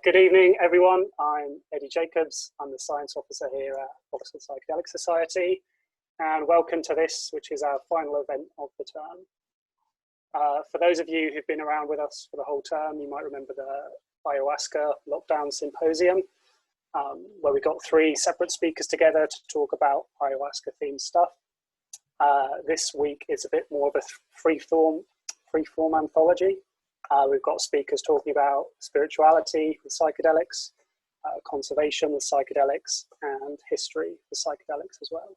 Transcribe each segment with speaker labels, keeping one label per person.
Speaker 1: Good evening, everyone. I'm Eddie Jacobs. I'm the science officer here at Oxford Psychedelic Society, and welcome to this, which is our final event of the term. For those of you who've been around with us for the whole term, you might remember the ayahuasca Lockdown Symposium, where we got 3 separate speakers together to talk about ayahuasca-themed stuff. This week is a bit more of a free-form anthology. We've got speakers talking about spirituality with psychedelics, conservation with psychedelics, and history with psychedelics as well.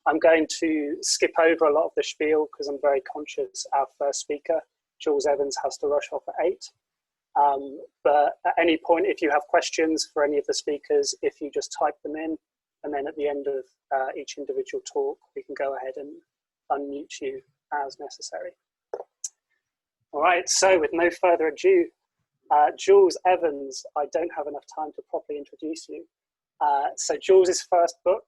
Speaker 1: I'm going to skip over a lot of the spiel because I'm very conscious our first speaker, Jules Evans, has to rush off at 8. But at any point, if you have questions for any of the speakers, if you just type them in, and then at the end of each individual talk, we can go ahead and unmute you as necessary. All right, so with no further ado, Jules Evans, I don't have enough time to properly introduce you. So Jules's first book,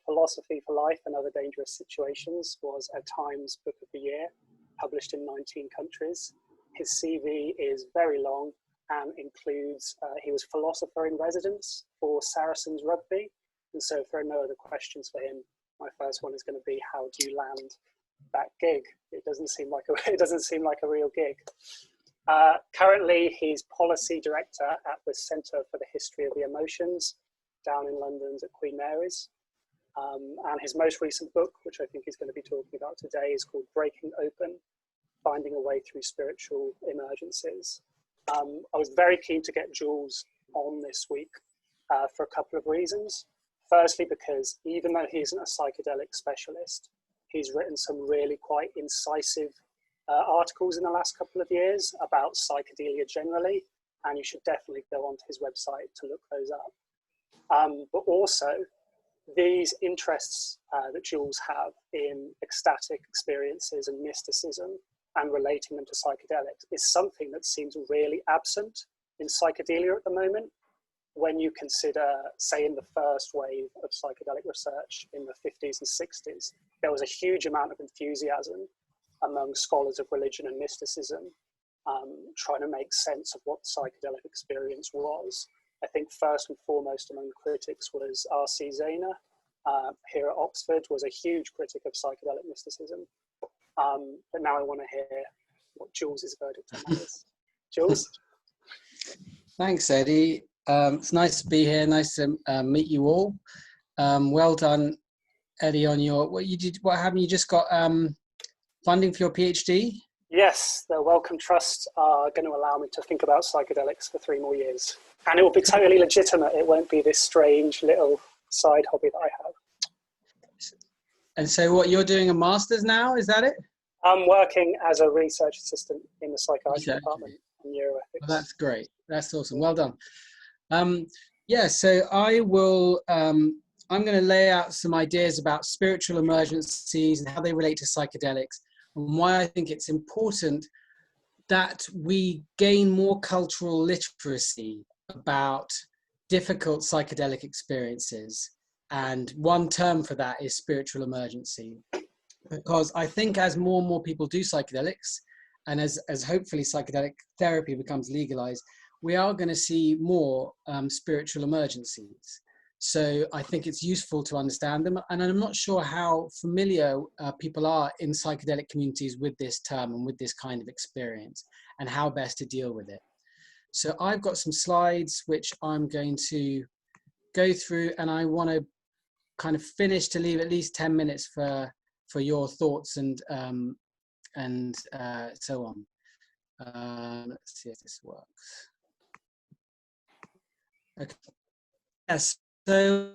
Speaker 1: Philosophy for Life and Other Dangerous Situations, was a Times Book of the Year, published in 19 countries. His CV is very long and includes, he was philosopher in residence for Saracens Rugby. And so if there are no other questions for him, my first one is going to be, how do you land that gig? It doesn't seem like a real gig. Currently, he's policy director at the Centre for the History of the Emotions down in London's at Queen Mary's. And his most recent book, which I think he's going to be talking about today, is called Breaking Open: Finding a Way Through Spiritual Emergencies. I was very keen to get Jules on this week for a couple of reasons. Firstly, because even though he isn't a psychedelic specialist, he's written some really quite incisive articles in the last couple of years about psychedelia generally, and you should definitely go onto his website to look those up. But also, these interests that Jules have in ecstatic experiences and mysticism and relating them to psychedelics is something that seems really absent in psychedelia at the moment. When you consider, say, in the first wave of psychedelic research in the 50s and 60s, there was a huge amount of enthusiasm among scholars of religion and mysticism, trying to make sense of what the psychedelic experience was. I think first and foremost among the critics was R.C. Zehner, here at Oxford, was a huge critic of psychedelic mysticism. But now I want to hear what Jules's verdict on that is. Jules?
Speaker 2: Thanks, Eddie. It's nice to be here. Nice to meet you all. Well done, Eddie, on your what happened? You just got funding for your PhD?
Speaker 1: Yes, the Wellcome Trust are going to allow me to think about psychedelics for 3 more years, and it will be totally legitimate. It won't be this strange little side hobby that I have.
Speaker 2: And so, what you're doing a master's now? Is that it?
Speaker 1: I'm working as a research assistant in the psychiatry department in neuroethics.
Speaker 2: Well, that's great. That's awesome. Well done. Yeah, so I will, I'm going to lay out some ideas about spiritual emergencies and how they relate to psychedelics, and why I think it's important that we gain more cultural literacy about difficult psychedelic experiences. And one term for that is spiritual emergency, because I think as more and more people do psychedelics, and as hopefully psychedelic therapy becomes legalized, we are going to see more spiritual emergencies. So I think it's useful to understand them. And I'm not sure how familiar people are in psychedelic communities with this term and with this kind of experience, and how best to deal with it. So I've got some slides which I'm going to go through, and I want to kind of finish to leave at least 10 minutes for your thoughts and so on. Let's see if this works. Okay. Yes. So,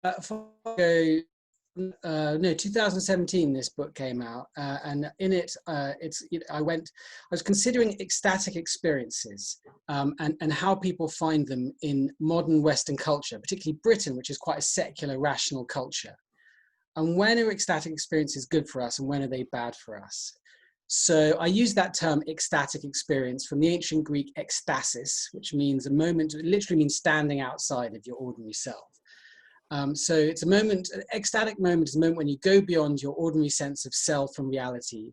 Speaker 2: 2017, this book came out, and in it, I was considering ecstatic experiences and how people find them in modern Western culture, particularly Britain, which is quite a secular, rational culture. And when are ecstatic experiences good for us, and when are they bad for us? So I use that term ecstatic experience from the ancient Greek ecstasis, which means a moment, it literally means standing outside of your ordinary self. So it's a moment, an ecstatic moment is a moment when you go beyond your ordinary sense of self and reality,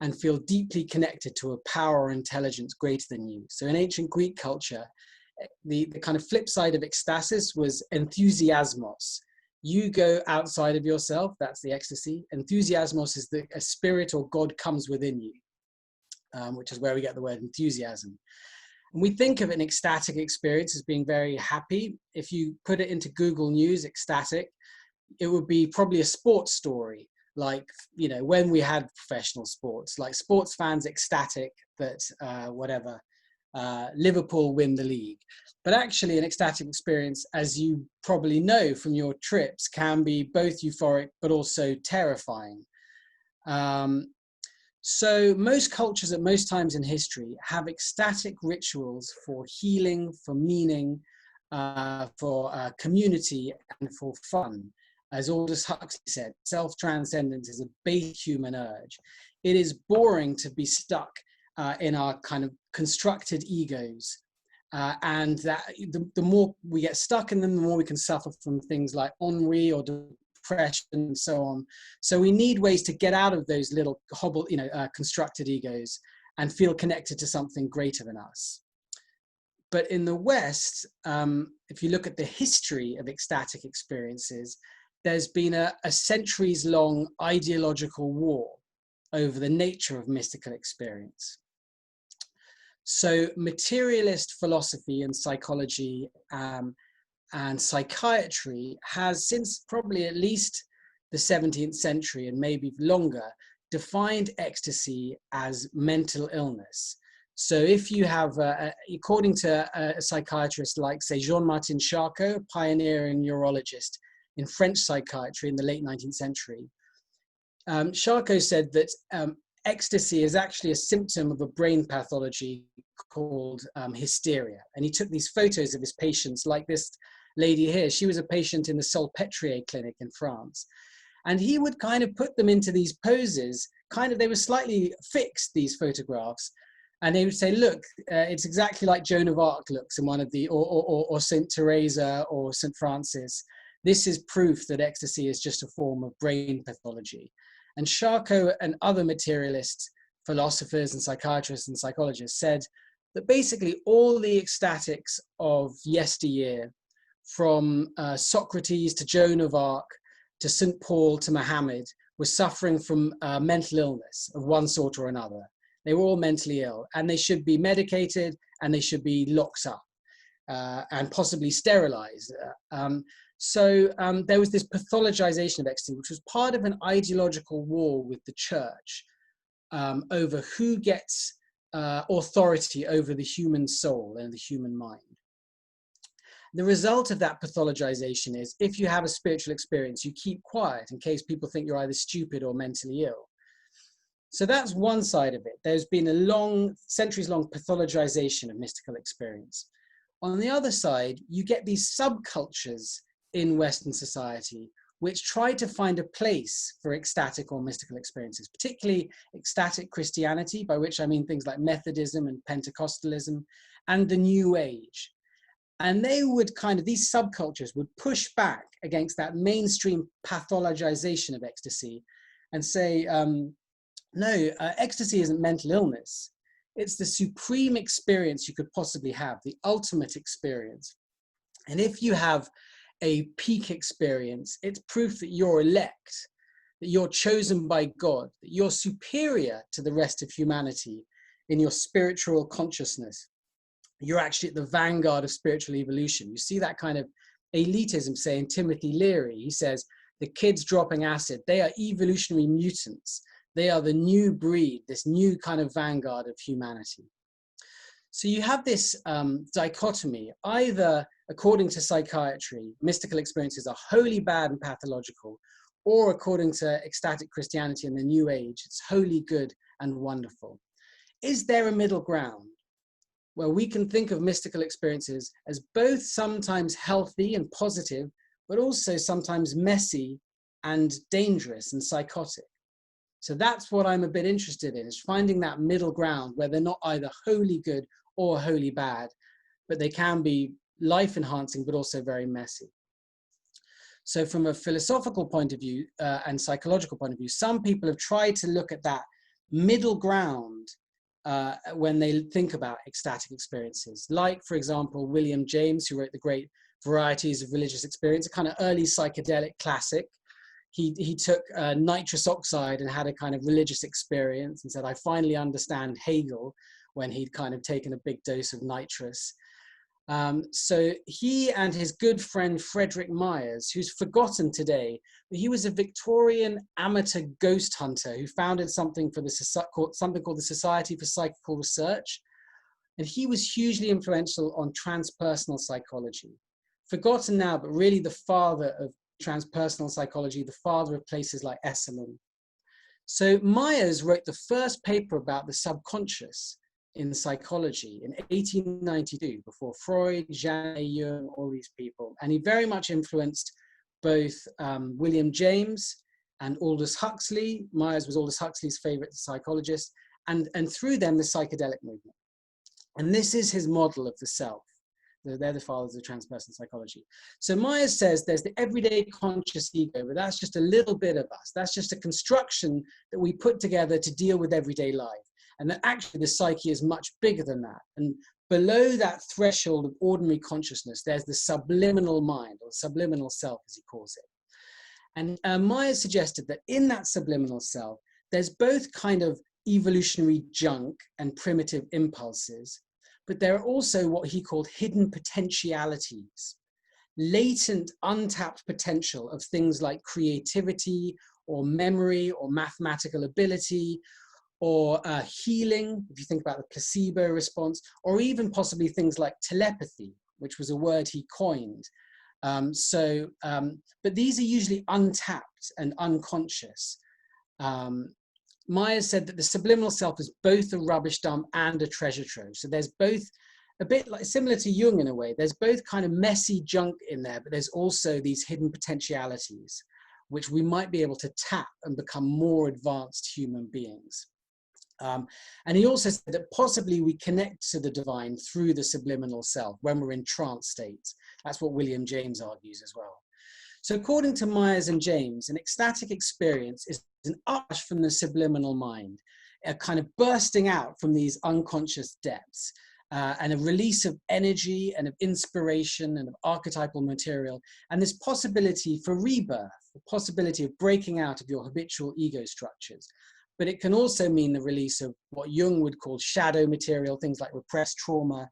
Speaker 2: and feel deeply connected to a power or intelligence greater than you. So in ancient Greek culture, the kind of flip side of ecstasis was enthusiasmos. You go outside of yourself, that's the ecstasy. Enthusiasmos is a spirit or God comes within you, which is where we get the word enthusiasm. And we think of an ecstatic experience as being very happy. If you put it into Google News, ecstatic, it would be probably a sports story, like, you know, when we had professional sports, like sports fans ecstatic that Liverpool win the league. But actually an ecstatic experience, as you probably know from your trips, can be both euphoric but also terrifying. So most cultures at most times in history have ecstatic rituals for healing, for meaning, for community, and for fun. As Aldous Huxley said, self-transcendent is a base human urge. It is boring to be stuck in our kind of constructed egos. And that the more we get stuck in them, the more we can suffer from things like ennui or depression and so on. So we need ways to get out of those little constructed egos and feel connected to something greater than us. But in the West, if you look at the history of ecstatic experiences, there's been a centuries-long ideological war over the nature of mystical experience. So materialist philosophy and psychology and psychiatry has, since probably at least the 17th century and maybe longer, defined ecstasy as mental illness. So if you have, according to a psychiatrist like, say, Jean-Martin Charcot, pioneering neurologist in French psychiatry in the late 19th century, Charcot said that ecstasy is actually a symptom of a brain pathology called hysteria. And he took these photos of his patients, like this lady here. She was a patient in the Salpêtrière clinic in France. And he would kind of put them into these poses, they were slightly fixed, these photographs. And they would say, look, it's exactly like Joan of Arc looks in one of the, or Saint Teresa or Saint Francis. This is proof that ecstasy is just a form of brain pathology. And Charcot and other materialist philosophers and psychiatrists and psychologists said that basically all the ecstatics of yesteryear, from Socrates to Joan of Arc to St. Paul to Muhammad, were suffering from mental illness of one sort or another. They were all mentally ill, and they should be medicated, and they should be locked up and possibly sterilized. So there was this pathologization of ecstasy, which was part of an ideological war with the church over who gets authority over the human soul and the human mind. The result of that pathologization is, if you have a spiritual experience, you keep quiet in case people think you're either stupid or mentally ill. So that's one side of it. There's been a centuries-long pathologization of mystical experience. On the other side, you get these subcultures in Western society which try to find a place for ecstatic or mystical experiences, particularly ecstatic Christianity, by which I mean things like Methodism and Pentecostalism, and the New Age. And they would these subcultures would push back against that mainstream pathologization of ecstasy and say, no, ecstasy isn't mental illness. It's the supreme experience you could possibly have, the ultimate experience. And if you have a peak experience, it's proof that you're elect, that you're chosen by God, that you're superior to the rest of humanity in your spiritual consciousness. You're actually at the vanguard of spiritual evolution. You see that kind of elitism, say, in Timothy Leary. He says, the kids dropping acid, they are evolutionary mutants. They are the new breed, this new kind of vanguard of humanity. So you have this dichotomy, either according to psychiatry, mystical experiences are wholly bad and pathological, or according to ecstatic Christianity and the New Age, it's wholly good and wonderful. Is there a middle ground where we can think of mystical experiences as both sometimes healthy and positive, but also sometimes messy and dangerous and psychotic? So that's what I'm a bit interested in, is finding that middle ground where they're not either wholly good or wholly bad, but they can be life-enhancing, but also very messy. So from a philosophical point of view and psychological point of view, some people have tried to look at that middle ground when they think about ecstatic experiences. Like, for example, William James, who wrote the great Varieties of Religious Experience, a kind of early psychedelic classic. He took nitrous oxide and had a kind of religious experience and said, I finally understand Hegel, when he'd kind of taken a big dose of nitrous. So he and his good friend Frederick Myers, who's forgotten today, but he was a Victorian amateur ghost hunter who founded something called the Society for Psychical Research. And he was hugely influential on transpersonal psychology. Forgotten now, but really the father of transpersonal psychology, the father of places like Esalen. So Myers wrote the first paper about the subconscious in psychology in 1892, before Freud, Janet, Jung, all these people. And he very much influenced both William James and Aldous Huxley. Myers was Aldous Huxley's favorite psychologist, and through them, the psychedelic movement. And this is his model of the self. They're the fathers of transpersonal psychology. So Myers says there's the everyday conscious ego, but that's just a little bit of us. That's just a construction that we put together to deal with everyday life. And that actually the psyche is much bigger than that. And below that threshold of ordinary consciousness, there's the subliminal mind, or subliminal self, as he calls it. And Myers suggested that in that subliminal self, there's both kind of evolutionary junk and primitive impulses, but there are also what he called hidden potentialities, latent, untapped potential of things like creativity or memory or mathematical ability, or healing, if you think about the placebo response, or even possibly things like telepathy, which was a word he coined. But these are usually untapped and unconscious. Myers said that the subliminal self is both a rubbish dump and a treasure trove. So there's both, a bit like similar to Jung in a way, there's both kind of messy junk in there, but there's also these hidden potentialities, which we might be able to tap and become more advanced human beings. And he also said that possibly we connect to the divine through the subliminal self when we're in trance states. That's what William James argues as well. So according to Myers and James, an ecstatic experience is an uprush from the subliminal mind, a kind of bursting out from these unconscious depths, and a release of energy and of inspiration and of archetypal material, and this possibility for rebirth, the possibility of breaking out of your habitual ego structures. But it can also mean the release of what Jung would call shadow material, things like repressed trauma,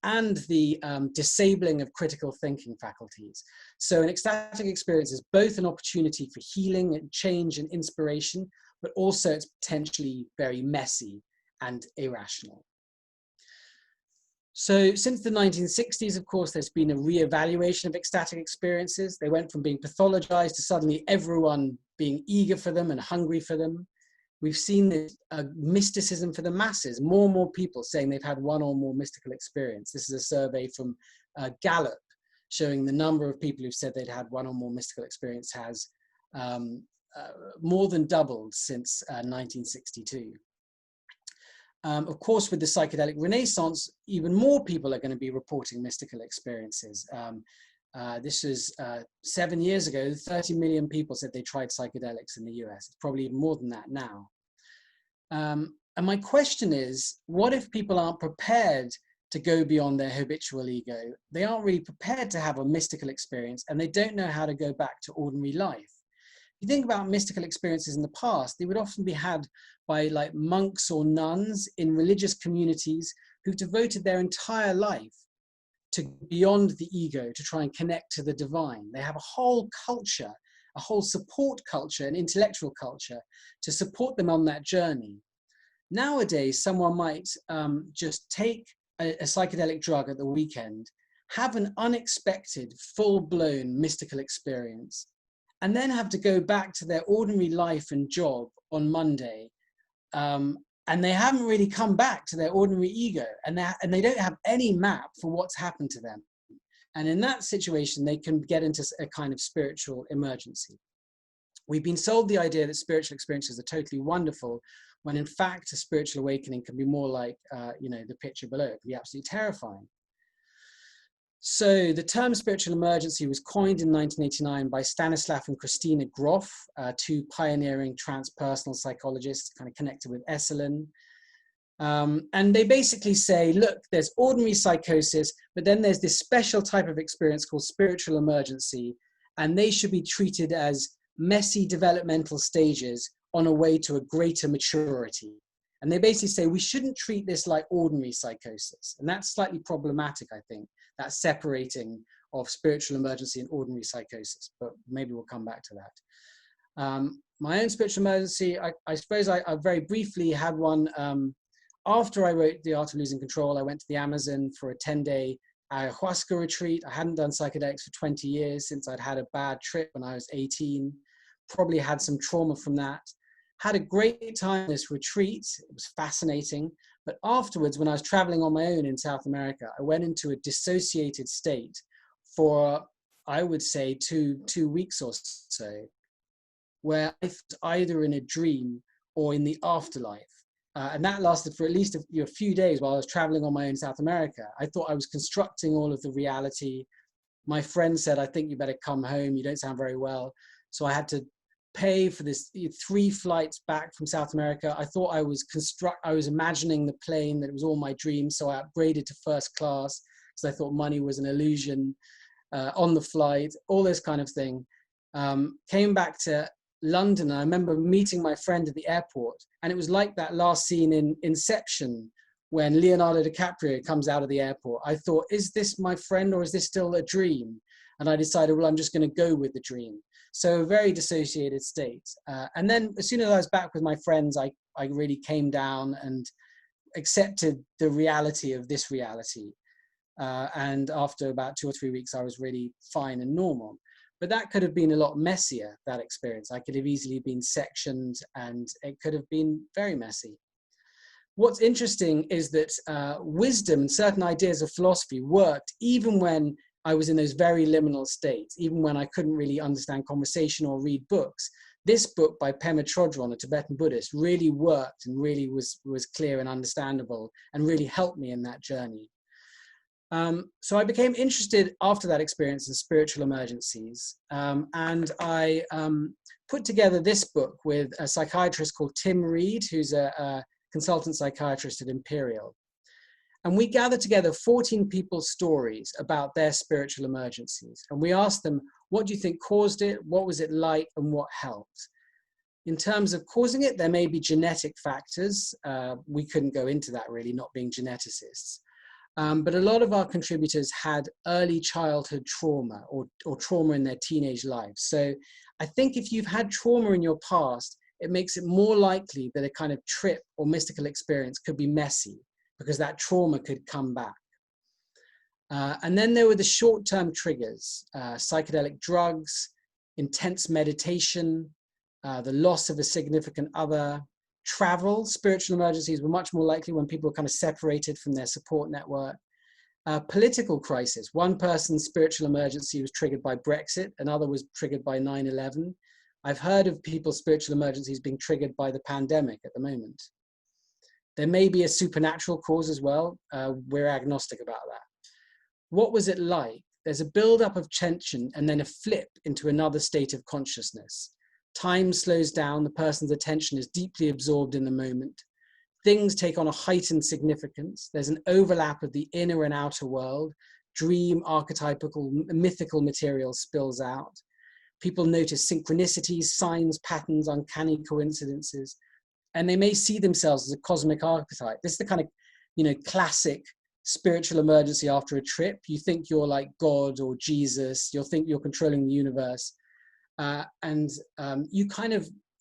Speaker 2: and the disabling of critical thinking faculties. So an ecstatic experience is both an opportunity for healing and change and inspiration, but also it's potentially very messy and irrational. So since the 1960s, of course, there's been a re-evaluation of ecstatic experiences. They went from being pathologized to suddenly everyone being eager for them and hungry for them. We've seen this mysticism for the masses, more and more people saying they've had one or more mystical experience. This is a survey from Gallup showing the number of people who've said they'd had one or more mystical experience has more than doubled since 1962. Of course, with the psychedelic renaissance, even more people are going to be reporting mystical experiences. This was 7 years ago, 30 million people said they tried psychedelics in the US. It's probably even more than that now. And my question is, what if people aren't prepared to go beyond their habitual ego? They aren't really prepared to have a mystical experience, and they don't know how to go back to ordinary life. If you think about mystical experiences in the past, they would often be had by like monks or nuns in religious communities who devoted their entire life to beyond the ego, to try and connect to the divine. They have a whole culture, a whole support culture, an intellectual culture to support them on that journey. Nowadays, someone might just take a psychedelic drug at the weekend, have an unexpected, full-blown mystical experience, and then have to go back to their ordinary life and job on Monday. And they haven't really come back to their ordinary ego, and they don't have any map for what's happened to them. And in that situation, they can get into a kind of spiritual emergency. We've been sold the idea that spiritual experiences are totally wonderful, when in fact a spiritual awakening can be more like, the picture below. It can be absolutely terrifying. So the term spiritual emergency was coined in 1989 by Stanislav and Christina Grof, two pioneering transpersonal psychologists kind of connected with Esalen. And they basically say, look, there's ordinary psychosis, but then there's this special type of experience called spiritual emergency, and they should be treated as messy developmental stages on a way to a greater maturity. And they basically say we shouldn't treat this like ordinary psychosis. And that's slightly problematic, I think, that separating of spiritual emergency and ordinary psychosis, but maybe we'll come back to that. My own spiritual emergency, I suppose I very briefly had one after I wrote The Art of Losing Control. I went to the Amazon for a 10-day ayahuasca retreat. I hadn't done psychedelics for 20 years since I'd had a bad trip when I was 18, probably had some trauma from that. Had a great time in this retreat. It was fascinating. But afterwards, when I was traveling on my own in South America, I went into a dissociated state for, I would say, two weeks or so, where I was either in a dream or in the afterlife. And that lasted for at least a few days while I was traveling on my own in South America. I thought I was constructing all of the reality. My friend said, I think you better come home. You don't sound very well. So I had to pay for this 3 flights back from South America. I thought I was imagining the plane, that it was all my dream. So I upgraded to first class because I thought money was an illusion on the flight, all this kind of thing. Came back to London. I remember meeting my friend at the airport, and it was like that last scene in Inception when Leonardo DiCaprio comes out of the airport. I thought, is this my friend or is this still a dream? And I decided, well, I'm just going to go with the dream. So a very dissociated state. And then as soon as I was back with my friends, I really came down and accepted the reality of this reality. And after about 2 or 3 weeks, I was really fine and normal. But that could have been a lot messier, that experience. I could have easily been sectioned, and it could have been very messy. What's interesting is that wisdom and certain ideas of philosophy worked even when I was in those very liminal states, even when I couldn't really understand conversation or read books. This book by Pema Chodron, a Tibetan Buddhist, really worked and really was clear and understandable and really helped me in that journey. So I became interested after that experience in spiritual emergencies, and I put together this book with a psychiatrist called Tim Reed, who's a consultant psychiatrist at Imperial. And we gathered together 14 people's stories about their spiritual emergencies. And we asked them, what do you think caused it? What was it like? And what helped? In terms of causing it, there may be genetic factors. We couldn't go into that really, not being geneticists. But a lot of our contributors had early childhood trauma or trauma in their teenage lives. So I think if you've had trauma in your past, it makes it more likely that a kind of trip or mystical experience could be messy, because that trauma could come back. And then there were the short-term triggers, psychedelic drugs, intense meditation, the loss of a significant other, travel. Spiritual emergencies were much more likely when people were kind of separated from their support network. Political crisis. One person's spiritual emergency was triggered by Brexit, another was triggered by 9/11. I've heard of people's spiritual emergencies being triggered by the pandemic at the moment. There may be a supernatural cause as well. We're agnostic about that. What was it like? There's a buildup of tension and then a flip into another state of consciousness. Time slows down, the person's attention is deeply absorbed in the moment. Things take on a heightened significance. There's an overlap of the inner and outer world. Dream, archetypical, mythical material spills out. People notice synchronicities, signs, patterns, uncanny coincidences. And they may see themselves as a cosmic archetype. This is the kind of, classic spiritual emergency after a trip. You think you're like God or Jesus. You think you're controlling the universe.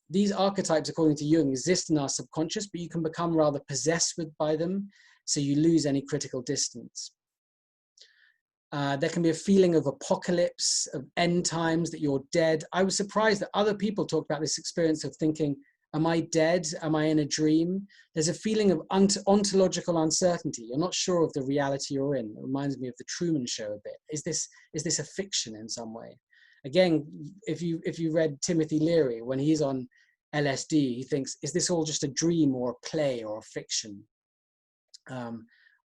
Speaker 2: These archetypes, according to Jung, exist in our subconscious, but you can become rather possessed by them. So you lose any critical distance. There can be a feeling of apocalypse, of end times, that you're dead. I was surprised that other people talk about this experience of thinking, am I dead? Am I in a dream? There's a feeling of ontological uncertainty. You're not sure of the reality you're in. It reminds me of the Truman Show a bit. Is this a fiction in some way? Again, if you read Timothy Leary, when he's on LSD, he thinks, is this all just a dream or a play or a fiction?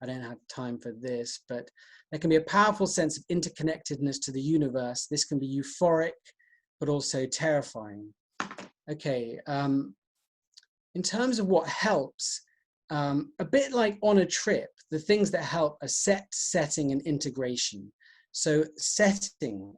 Speaker 2: I don't have time for this, but there can be a powerful sense of interconnectedness to the universe. This can be euphoric, but also terrifying. Okay, in terms of what helps, a bit like on a trip, the things that help are setting, and integration. So setting,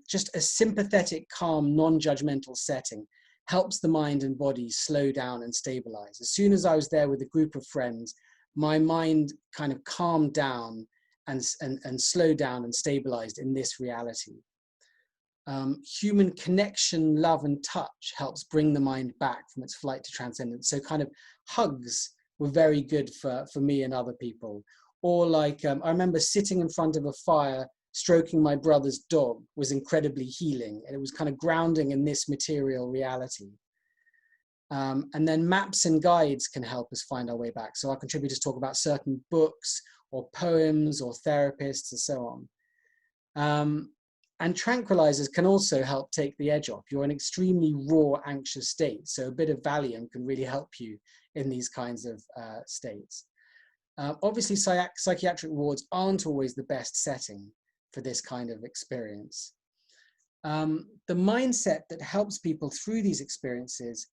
Speaker 2: just a sympathetic, calm, non-judgmental setting helps the mind and body slow down and stabilize. As soon as I was there with a group of friends, my mind kind of calmed down and slowed down and stabilized in this reality. Human connection, love, and touch helps bring the mind back from its flight to transcendence. So kind of hugs were very good for me and other people. Or like, I remember sitting in front of a fire, stroking my brother's dog was incredibly healing. And it was kind of grounding in this material reality. And then maps and guides can help us find our way back. So our contributors talk about certain books or poems or therapists and so on. And tranquilizers can also help take the edge off. You're in an extremely raw, anxious state. So a bit of Valium can really help you in these kinds of states. Obviously, psychiatric wards aren't always the best setting for this kind of experience. The mindset that helps people through these experiences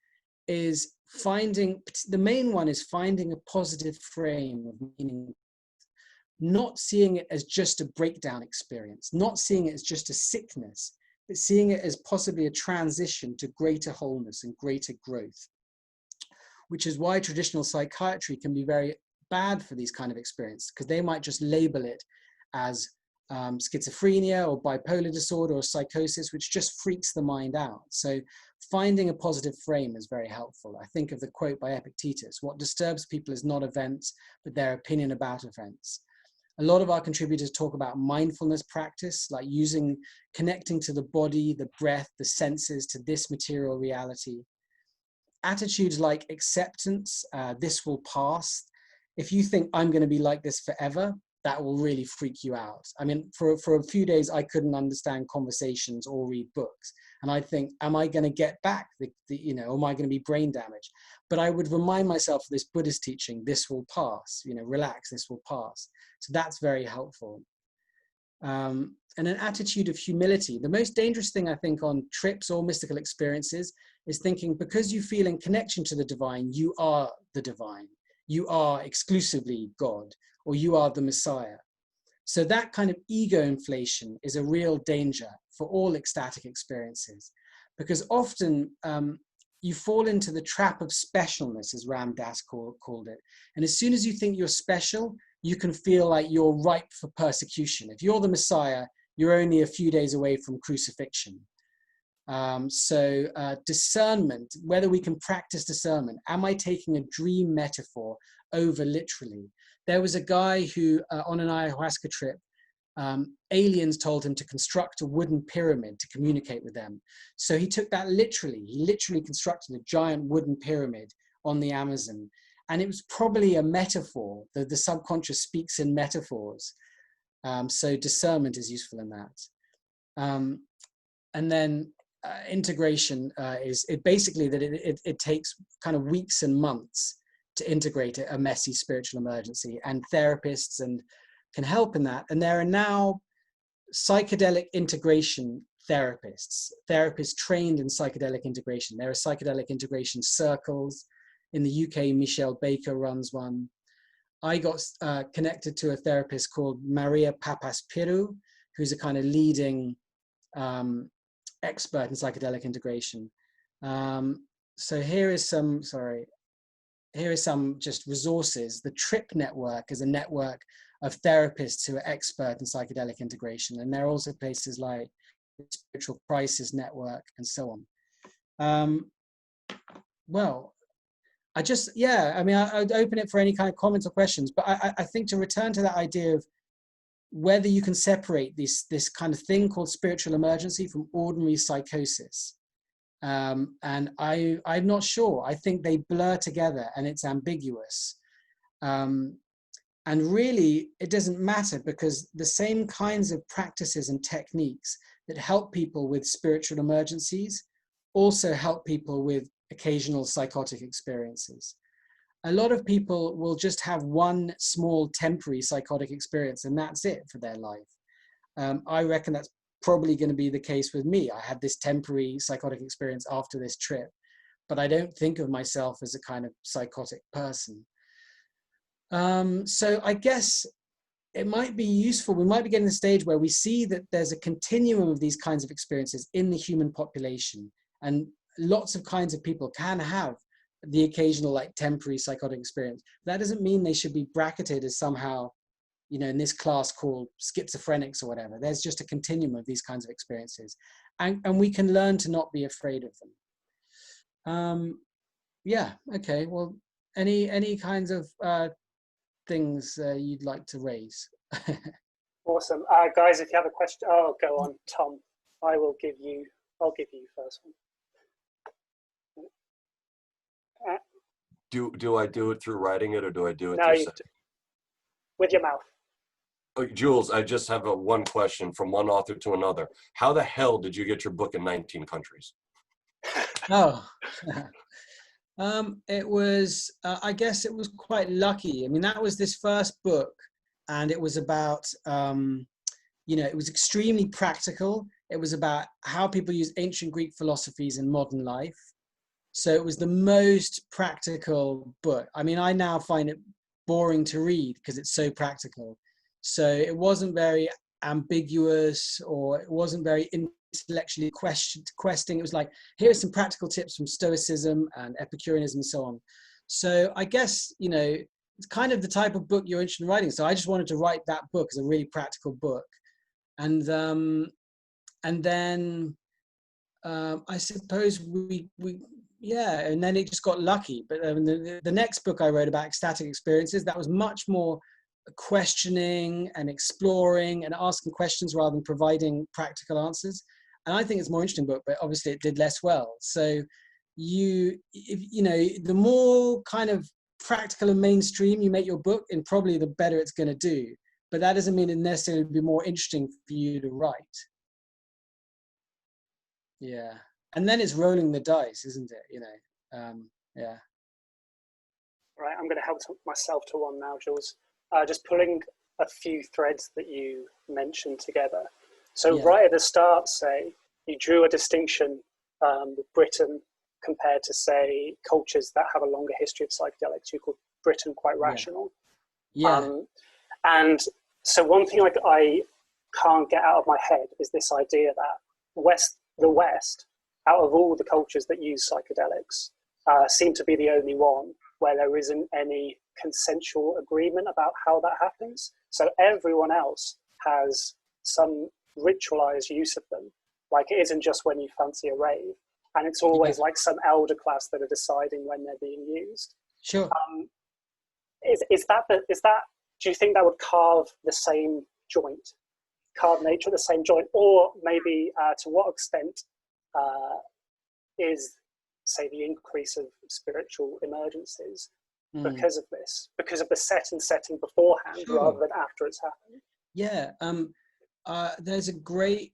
Speaker 2: is the main one is finding a positive frame of meaning, not seeing it as just a breakdown experience, not seeing it as just a sickness, but seeing it as possibly a transition to greater wholeness and greater growth, which is why traditional psychiatry can be very bad for these kind of experiences, because they might just label it as schizophrenia or bipolar disorder or psychosis, which just freaks the mind out. So finding a positive frame is very helpful. I think of the quote by Epictetus: what disturbs people is not events, but their opinion about events. A lot of our contributors talk about mindfulness practice, like connecting to the body, the breath, the senses, to this material reality. Attitudes like acceptance, this will pass. If you think I'm going to be like this forever, that will really freak you out. I mean, for a few days, I couldn't understand conversations or read books. And I'd think, am I going to get back or am I going to be brain damaged? But I would remind myself of this Buddhist teaching, this will pass, relax, this will pass. So that's very helpful. And an attitude of humility. The most dangerous thing, I think, on trips or mystical experiences is thinking, because you feel in connection to the divine, you are the divine. You are exclusively God, or you are the Messiah. So that kind of ego inflation is a real danger for all ecstatic experiences, because often you fall into the trap of specialness, as Ram Dass called it. And as soon as you think you're special, you can feel like you're ripe for persecution. If you're the Messiah, you're only a few days away from crucifixion. So discernment, whether we can practice discernment. Am I taking a dream metaphor over literally? There was a guy who, on an ayahuasca trip, aliens told him to construct a wooden pyramid to communicate with them. So he took that literally. He literally constructed a giant wooden pyramid on the Amazon. And it was probably a metaphor. The subconscious speaks in metaphors. So discernment is useful in that. And then integration is basically that it takes kind of weeks and months to integrate a messy spiritual emergency, and therapists can help in that. And there are now psychedelic integration therapists trained in psychedelic integration. There are psychedelic integration circles. In the UK, Michelle Baker runs one. I got connected to a therapist called Maria Papaspiru, who's a kind of leading expert in psychedelic integration. So here is some just resources. The TRIP network is a network of therapists who are expert in psychedelic integration. And there are also places like the Spiritual Crisis Network and so on. Well, I'd open it for any kind of comments or questions, but I think to return to that idea of whether you can separate this kind of thing called spiritual emergency from ordinary psychosis. And I'm not sure. I think they blur together and it's ambiguous. And really, it doesn't matter, because the same kinds of practices and techniques that help people with spiritual emergencies also help people with occasional psychotic experiences. a lot of people will just have one small temporary psychotic experience and that's it for their life. I reckon that's probably going to be the case with me. I had this temporary psychotic experience after this trip, but I don't think of myself as a kind of psychotic person. So I guess it might be useful. We might be getting to the stage where we see that there's a continuum of these kinds of experiences in the human population, and lots of kinds of people can have the occasional like temporary psychotic experience. That doesn't mean they should be bracketed as somehow, you know, in this class called schizophrenics or whatever. There's just a continuum of these kinds of experiences, and we can learn to not be afraid of them. Yeah, okay, well, any kinds of things you'd like to raise?
Speaker 1: Awesome. Guys, if you have a question, oh, go on, Tom. I'll give you first one.
Speaker 3: Do I do it through writing it, or do I do it
Speaker 1: with your mouth?
Speaker 3: Oh, Jules, I just have one question from one author to another. How the hell did you get your book in 19 countries?
Speaker 2: Oh, it was, I guess it was quite lucky. I mean, that was this first book, and it was about, you know, it was extremely practical. It was about how people use ancient Greek philosophies in modern life. So it was the most practical book. I mean, I now find it boring to read because it's so practical. So it wasn't very ambiguous, or it wasn't very intellectually questing. It was like, here's some practical tips from Stoicism and Epicureanism and so on. So I guess, you know, it's kind of the type of book you're interested in writing. So I just wanted to write that book as a really practical book. And then I suppose yeah, and then it just got lucky. But the next book I wrote about ecstatic experiences, that was much more questioning and exploring and asking questions rather than providing practical answers. And I think it's a more interesting book, but obviously it did less well. So you know, the more kind of practical and mainstream you make your book, and probably the better it's going to do. But that doesn't mean it necessarily be more interesting for you to write. Yeah. And then it's rolling the dice, isn't it? You know, yeah.
Speaker 1: Right, I'm going to help myself to one now, Jules. Just pulling a few threads that you mentioned together. So
Speaker 2: Yeah.
Speaker 1: Right at the start, say, you drew a distinction with Britain compared to, say, cultures that have a longer history of psychedelics. You called Britain quite rational.
Speaker 2: Yeah.
Speaker 1: And so one thing I can't get out of my head is this idea that the West, out of all the cultures that use psychedelics, seem to be the only one where there isn't any consensual agreement about how that happens. So everyone else has some ritualized use of them. Like, it isn't just when you fancy a rave, and it's always like some elder class that are deciding when they're being used.
Speaker 2: Sure.
Speaker 1: Is that do you think that would carve nature at the same joint, or maybe to what extent is, say, the increase of spiritual emergencies because of this, because of the setting beforehand,
Speaker 2: Sure.
Speaker 1: rather than after it's happened?
Speaker 2: Yeah. There's a great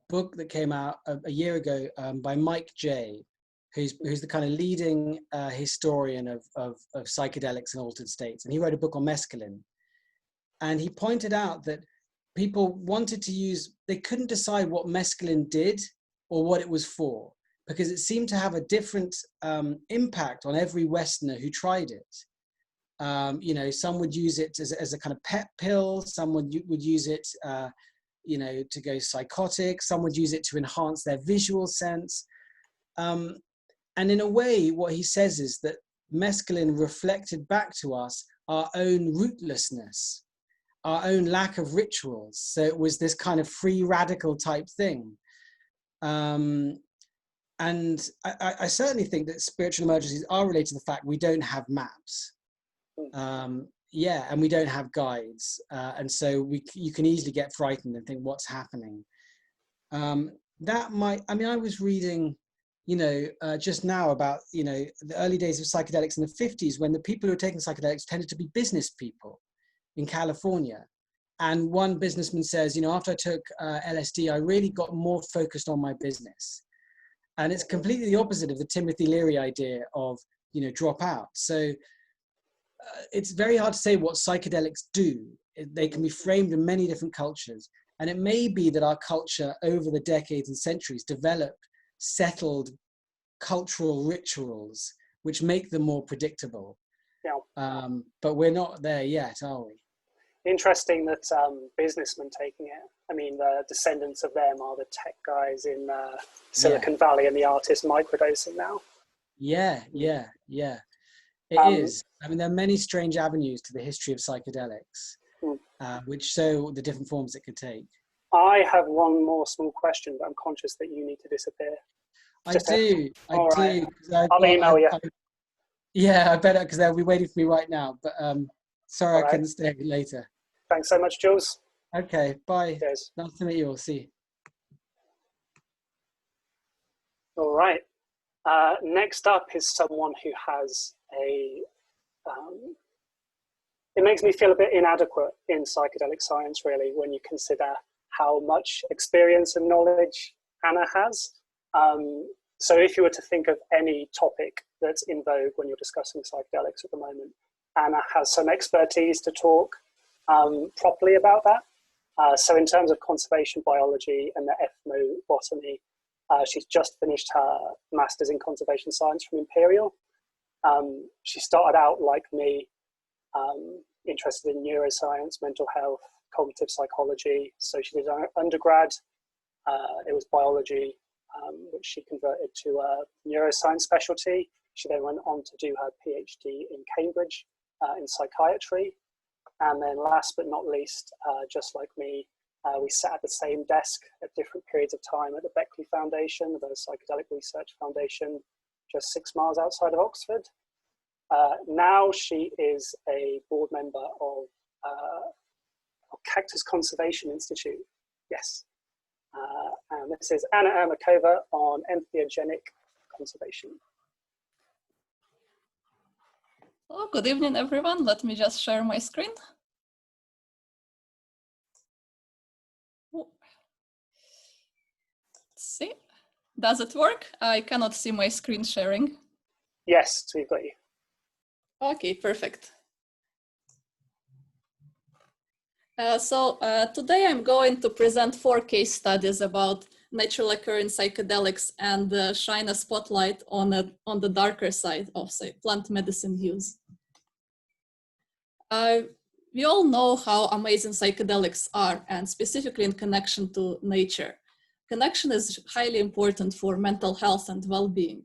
Speaker 2: book that came out a year ago by Mike J, who's the kind of leading historian of psychedelics and altered states. And he wrote a book on mescaline. And he pointed out that people wanted to use, they couldn't decide what mescaline did or what it was for, because it seemed to have a different impact on every Westerner who tried it. You know, some would use it as a kind of pet pill, some would use it, you know, to go psychotic, some would use it to enhance their visual sense. And in a way, what he says is that mescaline reflected back to us our own rootlessness, our own lack of rituals. So it was this kind of free radical type thing. And I certainly think that spiritual emergencies are related to the fact we don't have maps. Yeah, and we don't have guides. And so you can easily get frightened and think, what's happening? That might, I mean, I was reading, you know, just now about, you know, the early days of psychedelics in the 50s, when the people who were taking psychedelics tended to be business people in California. And one businessman says, you know, after I took LSD, I really got more focused on my business. And it's completely the opposite of the Timothy Leary idea of, you know, drop out. So it's very hard to say what psychedelics do. They can be framed in many different cultures. And it may be that our culture over the decades and centuries developed settled cultural rituals which make them more predictable.
Speaker 1: Yeah.
Speaker 2: But we're not there yet, are we?
Speaker 1: Interesting that businessmen taking it. I mean, the descendants of them are the tech guys in Silicon Valley and the artists microdosing now.
Speaker 2: Yeah. It is. I mean, there are many strange avenues to the history of psychedelics, which show the different forms it could take. I
Speaker 1: have one more small question, but I'm conscious that you need to disappear.
Speaker 2: I do.
Speaker 1: I'll email you.
Speaker 2: Yeah, I better, because they'll be waiting for me right now. But sorry, I couldn't stay later.
Speaker 1: Thanks so much, Jules.
Speaker 2: Okay, bye.
Speaker 1: Cheers.
Speaker 2: Nice to meet you all. See you.
Speaker 1: All right. Next up is someone who has a... it makes me feel a bit inadequate in psychedelic science, really, when you consider how much experience and knowledge Anna has. So if you were to think of any topic that's in vogue when you're discussing psychedelics at the moment, Anna has some expertise to talk properly about that. So in terms of conservation biology and the ethnobotany, she's just finished her master's in conservation science from Imperial. She started out like me, interested in neuroscience, mental health, cognitive psychology. So she did her undergrad. It was biology, which she converted to a neuroscience specialty. She then went on to do her PhD in Cambridge in psychiatry. And then last but not least, just like me, we sat at the same desk at different periods of time at the Beckley Foundation, the Psychedelic Research Foundation, just 6 miles outside of Oxford. Now she is a board member of Cactus Conservation Institute. Yes. And this is Anna ERMAKOVA on entheogenic conservation.
Speaker 4: Hello, good evening, everyone. Let me just share my screen. Let's see. Does it work? I cannot see my screen sharing.
Speaker 1: Yes, we've got you.
Speaker 4: Okay, perfect. Today I'm going to present 4 case studies about natural occurring psychedelics and shine a spotlight on the darker side of, say, plant medicine use. We all know how amazing psychedelics are, and specifically in connection to nature. Connection is highly important for mental health and well-being.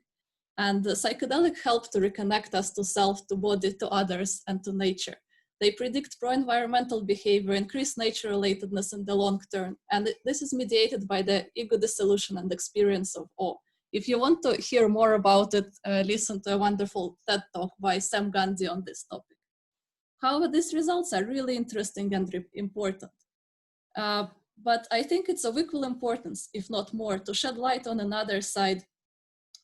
Speaker 4: And the psychedelic help to reconnect us to self, to body, to others, and to nature. They predict pro-environmental behavior, increase nature-relatedness in the long term, and this is mediated by the ego-dissolution and experience of awe. If you want to hear more about it, listen to a wonderful TED Talk by Sam Gandhi on this topic. However, these results are really interesting and important. But I think it's of equal importance, if not more, to shed light on another side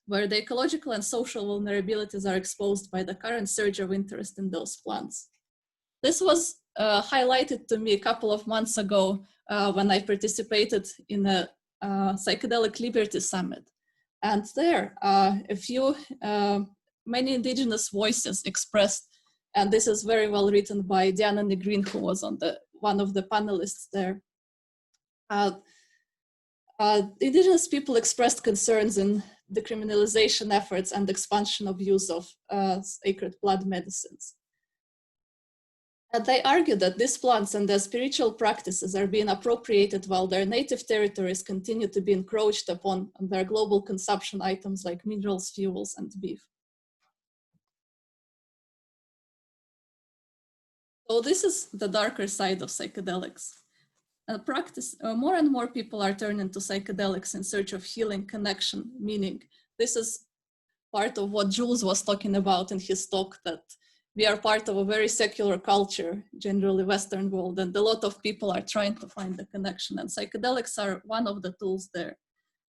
Speaker 4: where the ecological and social vulnerabilities are exposed by the current surge of interest in those plants. This was highlighted to me a couple of months ago when I participated in a Psychedelic Liberty Summit. And there, many indigenous voices expressed, and this is very well written by Diana Negrin, who was on one of the panelists there. Indigenous people expressed concerns in decriminalization efforts and expansion of use of sacred plant medicines. And they argue that these plants and their spiritual practices are being appropriated while their native territories continue to be encroached upon on their global consumption items like minerals, fuels, and beef. So this is the darker side of psychedelics. More and more people are turning to psychedelics in search of healing, connection, meaning. This is part of what Jules was talking about in his talk, that we are part of a very secular culture, generally Western world, and a lot of people are trying to find the connection, and psychedelics are one of the tools there.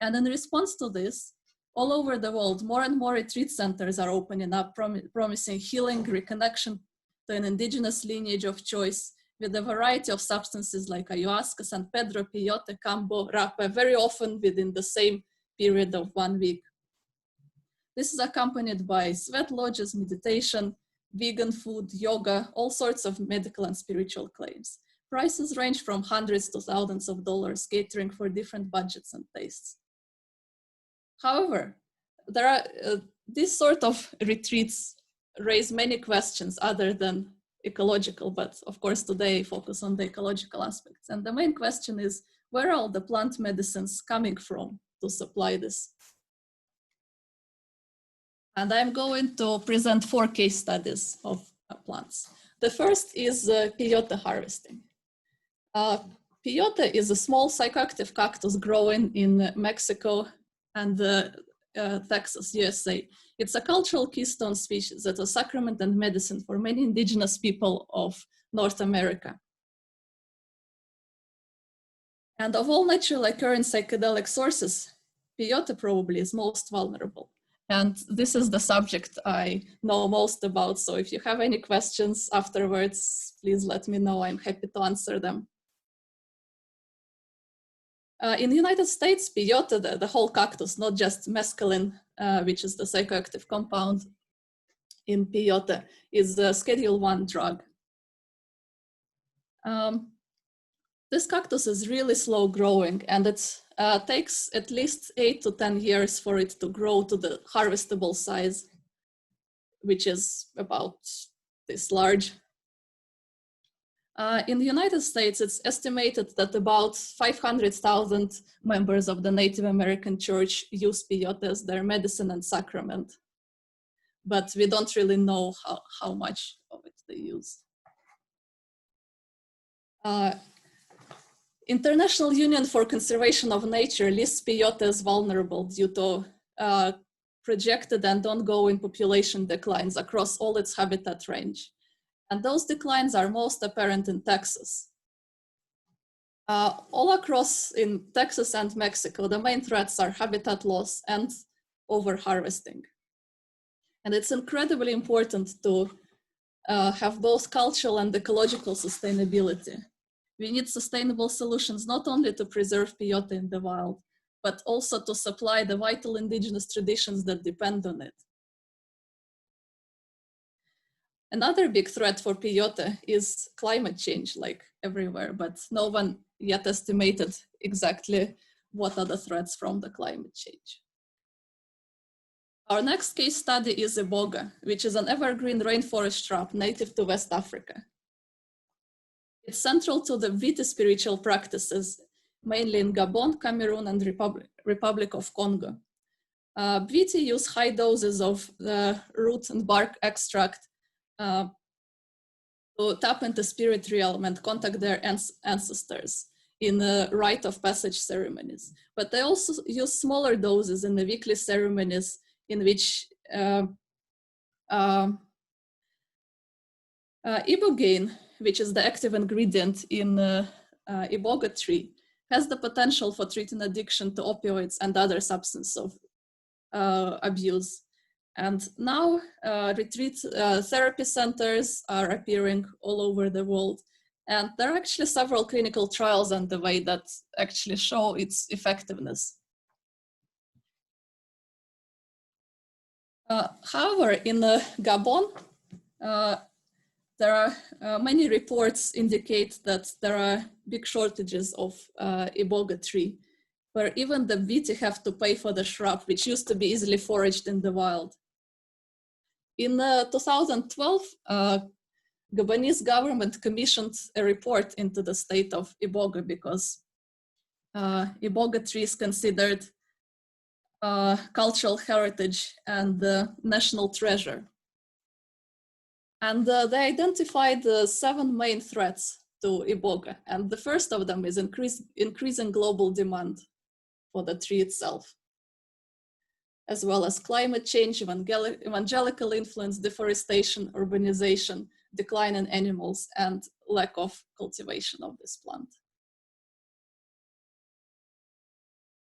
Speaker 4: And in response to this, all over the world, more and more retreat centers are opening up, promising healing, reconnection to an indigenous lineage of choice, with a variety of substances like ayahuasca, San Pedro, peyote, cambo, rapé, very often within the same period of 1 week. This is accompanied by sweat lodges, meditation, vegan food, yoga, all sorts of medical and spiritual claims. Prices range from hundreds to thousands of dollars, catering for different budgets and tastes. However, there are these sort of retreats raise many questions other than ecological, but of course today focus on the ecological aspects. And the main question is, where are all the plant medicines coming from to supply this? And I'm going to present 4 case studies of plants. The first is peyote harvesting. Peyote is a small psychoactive cactus growing in Mexico and Texas, USA. It's a cultural keystone species that is sacrament and medicine for many indigenous people of North America. And of all naturally occurring psychedelic sources, peyote probably is most vulnerable. And this is the subject I know most about. So if you have any questions afterwards, please let me know. I'm happy to answer them. In the United States, peyote, the whole cactus, not just mescaline, which is the psychoactive compound in peyote, is a Schedule I drug. This cactus is really slow growing, and it takes at least 8 to 10 years for it to grow to the harvestable size, which is about this large. In the United States, it's estimated that about 500,000 members of the Native American Church use peyote as their medicine and sacrament, but we don't really know how much of it they use. International Union for Conservation of Nature lists peyote as vulnerable due to projected and ongoing population declines across all its habitat range. And those declines are most apparent in Texas. All across in Texas and Mexico, the main threats are habitat loss and overharvesting. And it's incredibly important to have both cultural and ecological sustainability. We need sustainable solutions not only to preserve peyote in the wild, but also to supply the vital indigenous traditions that depend on it. Another big threat for peyote is climate change, like everywhere, but no one yet estimated exactly what are the threats from the climate change. Our next case study is iboga, which is an evergreen rainforest shrub native to West Africa. It's central to the Viti spiritual practices, mainly in Gabon, Cameroon, and Republic of Congo. Viti use high doses of the root and bark extract to tap into spirit realm and contact their ancestors in the rite of passage ceremonies. But they also use smaller doses in the weekly ceremonies in which ibogaine, which is the active ingredient in iboga tree, has the potential for treating addiction to opioids and other substance of abuse. And now retreat therapy centers are appearing all over the world. And there are actually several clinical trials on the way that actually show its effectiveness. However, in Gabon, there are many reports indicate that there are big shortages of iboga tree, where even the Viti have to pay for the shrub, which used to be easily foraged in the wild. In 2012, Gabonese government commissioned a report into the state of iboga because iboga tree is considered cultural heritage and national treasure. And they identified 7 main threats to iboga. And the first of them is increasing global demand for the tree itself, as well as climate change, evangelical influence, deforestation, urbanization, decline in animals, and lack of cultivation of this plant.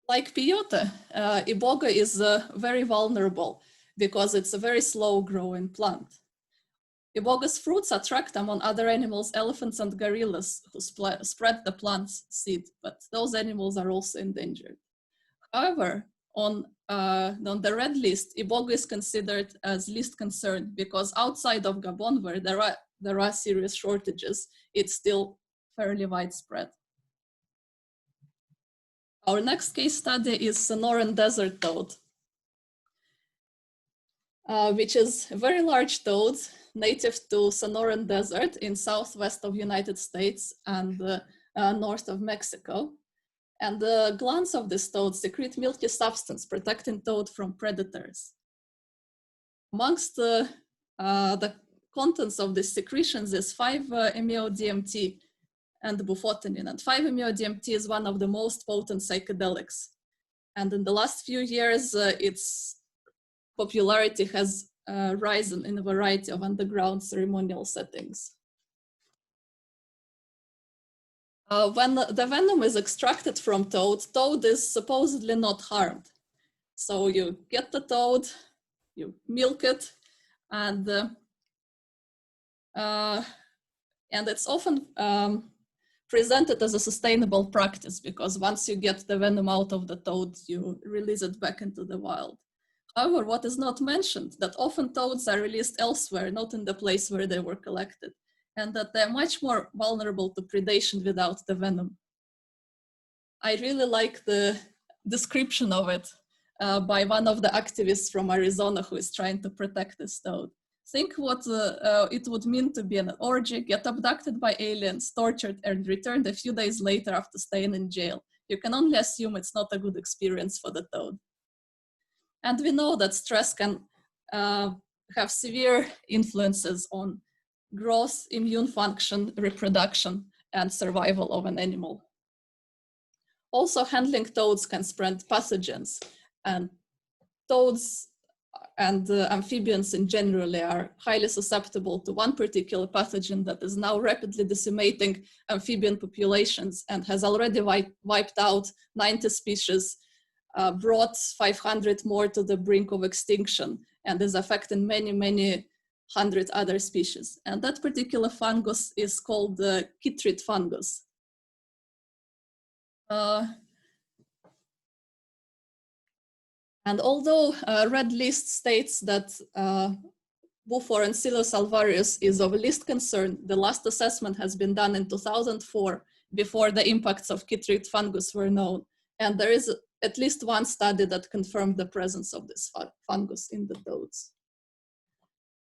Speaker 4: Like peyote, iboga is very vulnerable because it's a very slow growing plant. Iboga's fruits attract, among other animals, elephants and gorillas who spread the plant's seed, but those animals are also endangered. However, on the red list, Iboga is considered as least concern because outside of Gabon, where there are serious shortages, it's still fairly widespread. Our next case study is Sonoran desert toad, which is a very large toad native to Sonoran Desert in southwest of United States and north of Mexico. And the glands of this toad secrete milky substance protecting toad from predators. Amongst the contents of these secretions is 5-MeO-DMT and bufotenin. And 5-MeO-DMT is one of the most potent psychedelics. And in the last few years, its popularity has risen in a variety of underground ceremonial settings. When the venom is extracted from toad, toad is supposedly not harmed. So you get the toad, you milk it, and it's often presented as a sustainable practice because once you get the venom out of the toad, you release it back into the wild. However, what is not mentioned, that often toads are released elsewhere, not in the place where they were collected, and that they're much more vulnerable to predation without the venom. I really like the description of it by one of the activists from Arizona who is trying to protect this toad. Think what it would mean to be an orgy, get abducted by aliens, tortured, and returned a few days later after staying in jail. You can only assume it's not a good experience for the toad. And we know that stress can have severe influences on growth, immune function, reproduction, and survival of an animal. Also, handling toads can spread pathogens, and toads and amphibians in general are highly susceptible to one particular pathogen that is now rapidly decimating amphibian populations and has already wiped out 90 species, brought 500 more to the brink of extinction, and is affecting many, many hundred other species. And that particular fungus is called the chytrid fungus. And although Red List states that Bufor and Silus alvarius is of least concern, the last assessment has been done in 2004 before the impacts of chytrid fungus were known. And there is at least one study that confirmed the presence of this fungus in the toads.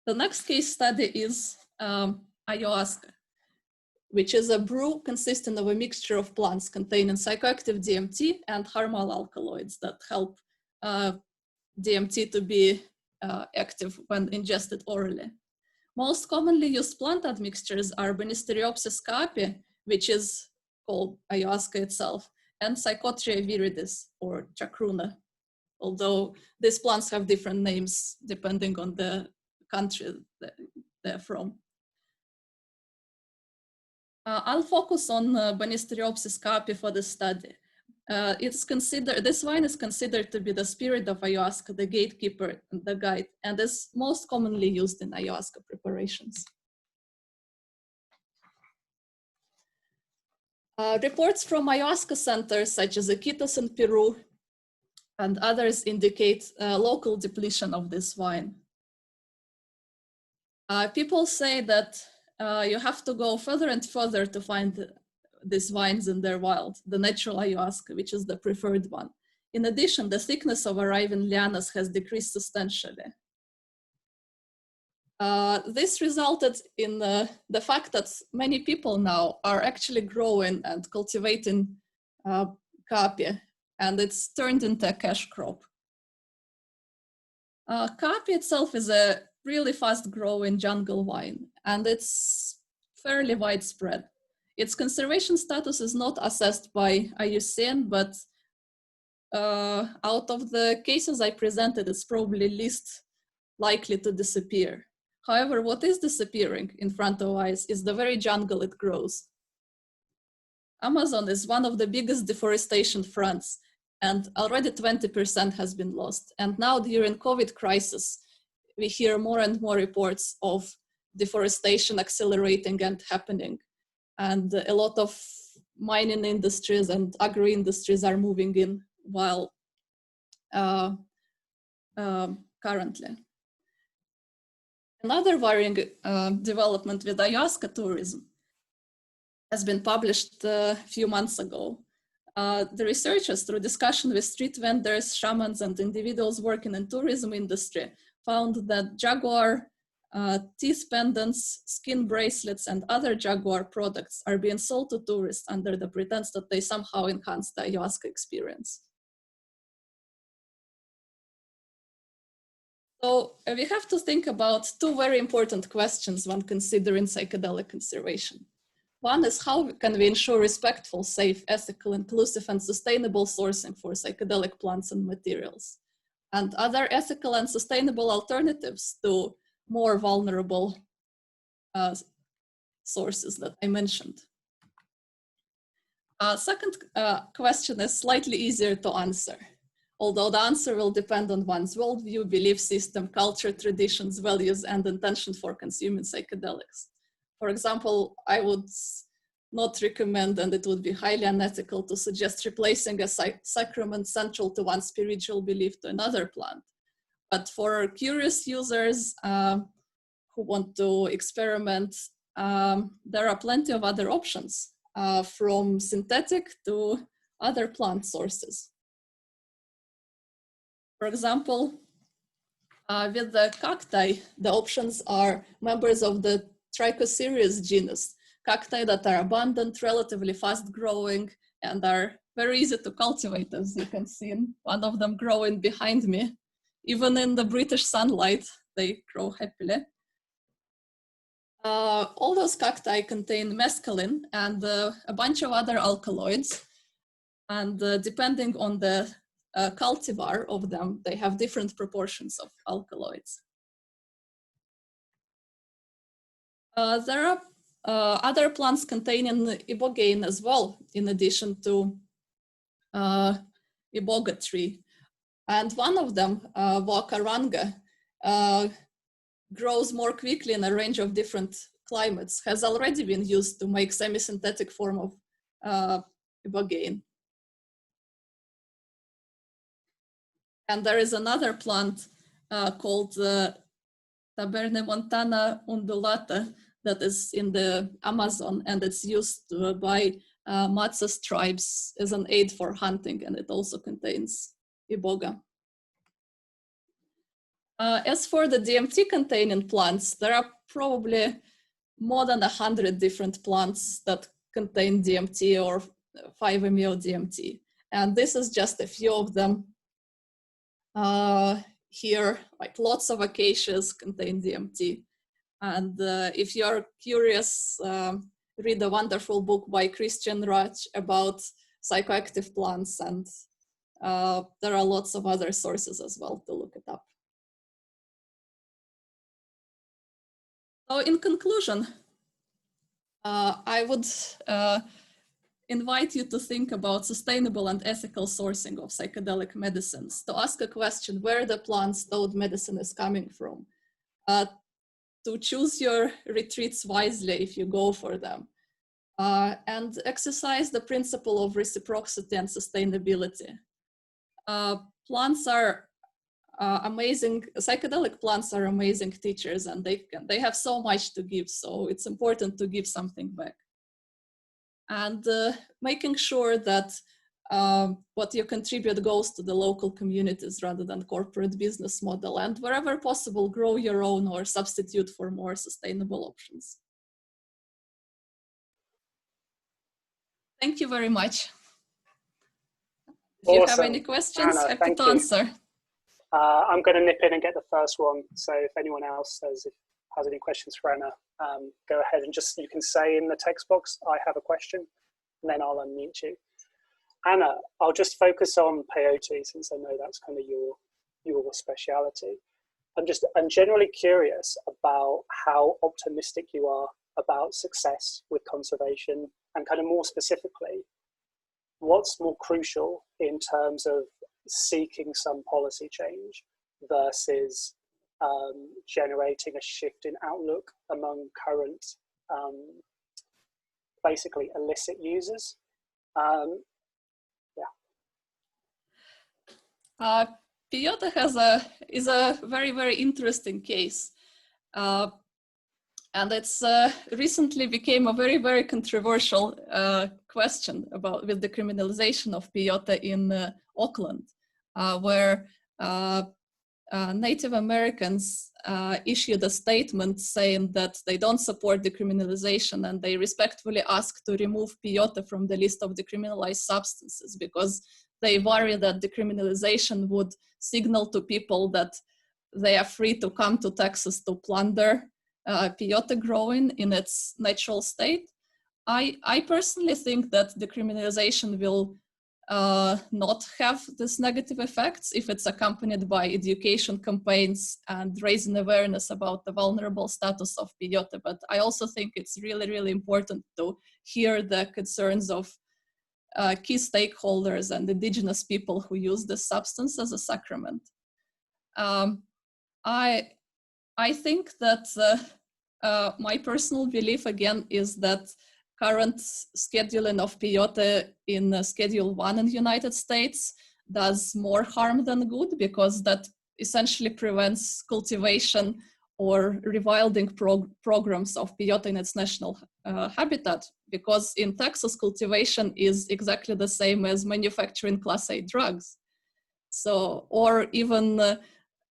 Speaker 4: The next case study is ayahuasca, which is a brew consisting of a mixture of plants containing psychoactive DMT and harmful alkaloids that help DMT to be active when ingested orally. Most commonly used plant admixtures are Banisteriopsis caapi, which is called ayahuasca itself, and Psychotria viridis, or chacruna, although these plants have different names depending on the country that they're from. I'll focus on Banisteriopsis caapi for the study. This wine is considered to be the spirit of ayahuasca, the gatekeeper and the guide, and is most commonly used in ayahuasca preparations. Reports from ayahuasca centers such as Iquitos in Peru and others indicate local depletion of this wine. People say that you have to go further and further to find these wines in their wild, the natural ayahuasca, which is the preferred one. In addition, the thickness of arriving lianas has decreased substantially. This resulted in the fact that many people now are actually growing and cultivating caapi, and it's turned into a cash crop. Caapi itself is a really fast-growing jungle wine, and it's fairly widespread. Its conservation status is not assessed by IUCN, but out of the cases I presented, it's probably least likely to disappear. However, what is disappearing in front of eyes is the very jungle it grows. Amazon is one of the biggest deforestation fronts, and already 20% has been lost. And now during COVID crisis, we hear more and more reports of deforestation accelerating and happening. And a lot of mining industries and agri-industries are moving in, while currently. Another worrying development with ayahuasca tourism has been published a few months ago. The researchers, through discussion with street vendors, shamans, and individuals working in tourism industry, found that jaguar teeth pendants, skin bracelets, and other jaguar products are being sold to tourists under the pretense that they somehow enhance the ayahuasca experience. So we have to think about two very important questions when considering psychedelic conservation. One is, how can we ensure respectful, safe, ethical, inclusive, and sustainable sourcing for psychedelic plants and materials, and other ethical and sustainable alternatives to more vulnerable sources that I mentioned. Second question is slightly easier to answer, although the answer will depend on one's worldview, belief system, culture, traditions, values, and intention for consuming psychedelics. For example, I would not recommend, and it would be highly unethical, to suggest replacing a sacrament central to one's spiritual belief to another plant. But for curious users who want to experiment, there are plenty of other options, from synthetic to other plant sources. For example, with the cacti, the options are members of the Trichocereus genus, cacti that are abundant, relatively fast growing, and are very easy to cultivate, as you can see, one of them growing behind me. Even in the British sunlight, they grow happily. All those cacti contain mescaline and a bunch of other alkaloids. And depending on the cultivar of them, they have different proportions of alkaloids. There are other plants containing ibogaine as well, in addition to iboga tree. And one of them, Wakaranga, grows more quickly in a range of different climates, has already been used to make semi-synthetic form of ibogaine. And there is another plant called Tabernaemontana undulata that is in the Amazon, and it's used by Matses tribes as an aid for hunting, and it also contains iboga. As for the DMT-containing plants, there are probably more than 100 different plants that contain DMT or 5-MeO-DMT. And this is just a few of them. Here, like lots of acacias contain DMT. And if you're curious, read a wonderful book by Christian Rach about psychoactive plants, and there are lots of other sources as well to look it up. So in conclusion, I would invite you to think about sustainable and ethical sourcing of psychedelic medicines, to ask a question where the plant-stowed medicine is coming from, to choose your retreats wisely if you go for them, and exercise the principle of reciprocity and sustainability. Plants are amazing, psychedelic plants are amazing teachers, and they have so much to give, so it's important to give something back. And making sure that what you contribute goes to the local communities rather than corporate business model, and wherever possible, grow your own or substitute for more sustainable options. Thank you very much. If you have any questions,
Speaker 1: Anna,
Speaker 4: happy to answer.
Speaker 1: I'm going to nip in and get the first one. So if anyone else has any questions for Anna, go ahead and just, you can say in the text box, I have a question, and then I'll unmute you. Anna, I'll just focus on peyote since I know that's kind of your speciality. I'm generally curious about how optimistic you are about success with conservation, and kind of more specifically, what's more crucial in terms of seeking some policy change versus generating a shift in outlook among current, basically illicit users.
Speaker 4: Peyote is a very, very interesting case. And it's recently became a very, very controversial question with the criminalization of peyote in Auckland, where Native Americans issued a statement saying that they don't support decriminalization, and they respectfully ask to remove peyote from the list of decriminalized substances because they worry that decriminalization would signal to people that they are free to come to Texas to plunder peyote growing in its natural state. I personally think that decriminalization will not have these negative effects if it's accompanied by education campaigns and raising awareness about the vulnerable status of peyote. But I also think it's really, really important to hear the concerns of key stakeholders and indigenous people who use this substance as a sacrament. I think that my personal belief again is that current scheduling of peyote in Schedule 1 in the United States does more harm than good, because that essentially prevents cultivation or rewilding programs of peyote in its national habitat, because in Texas cultivation is exactly the same as manufacturing Class A drugs. So, or even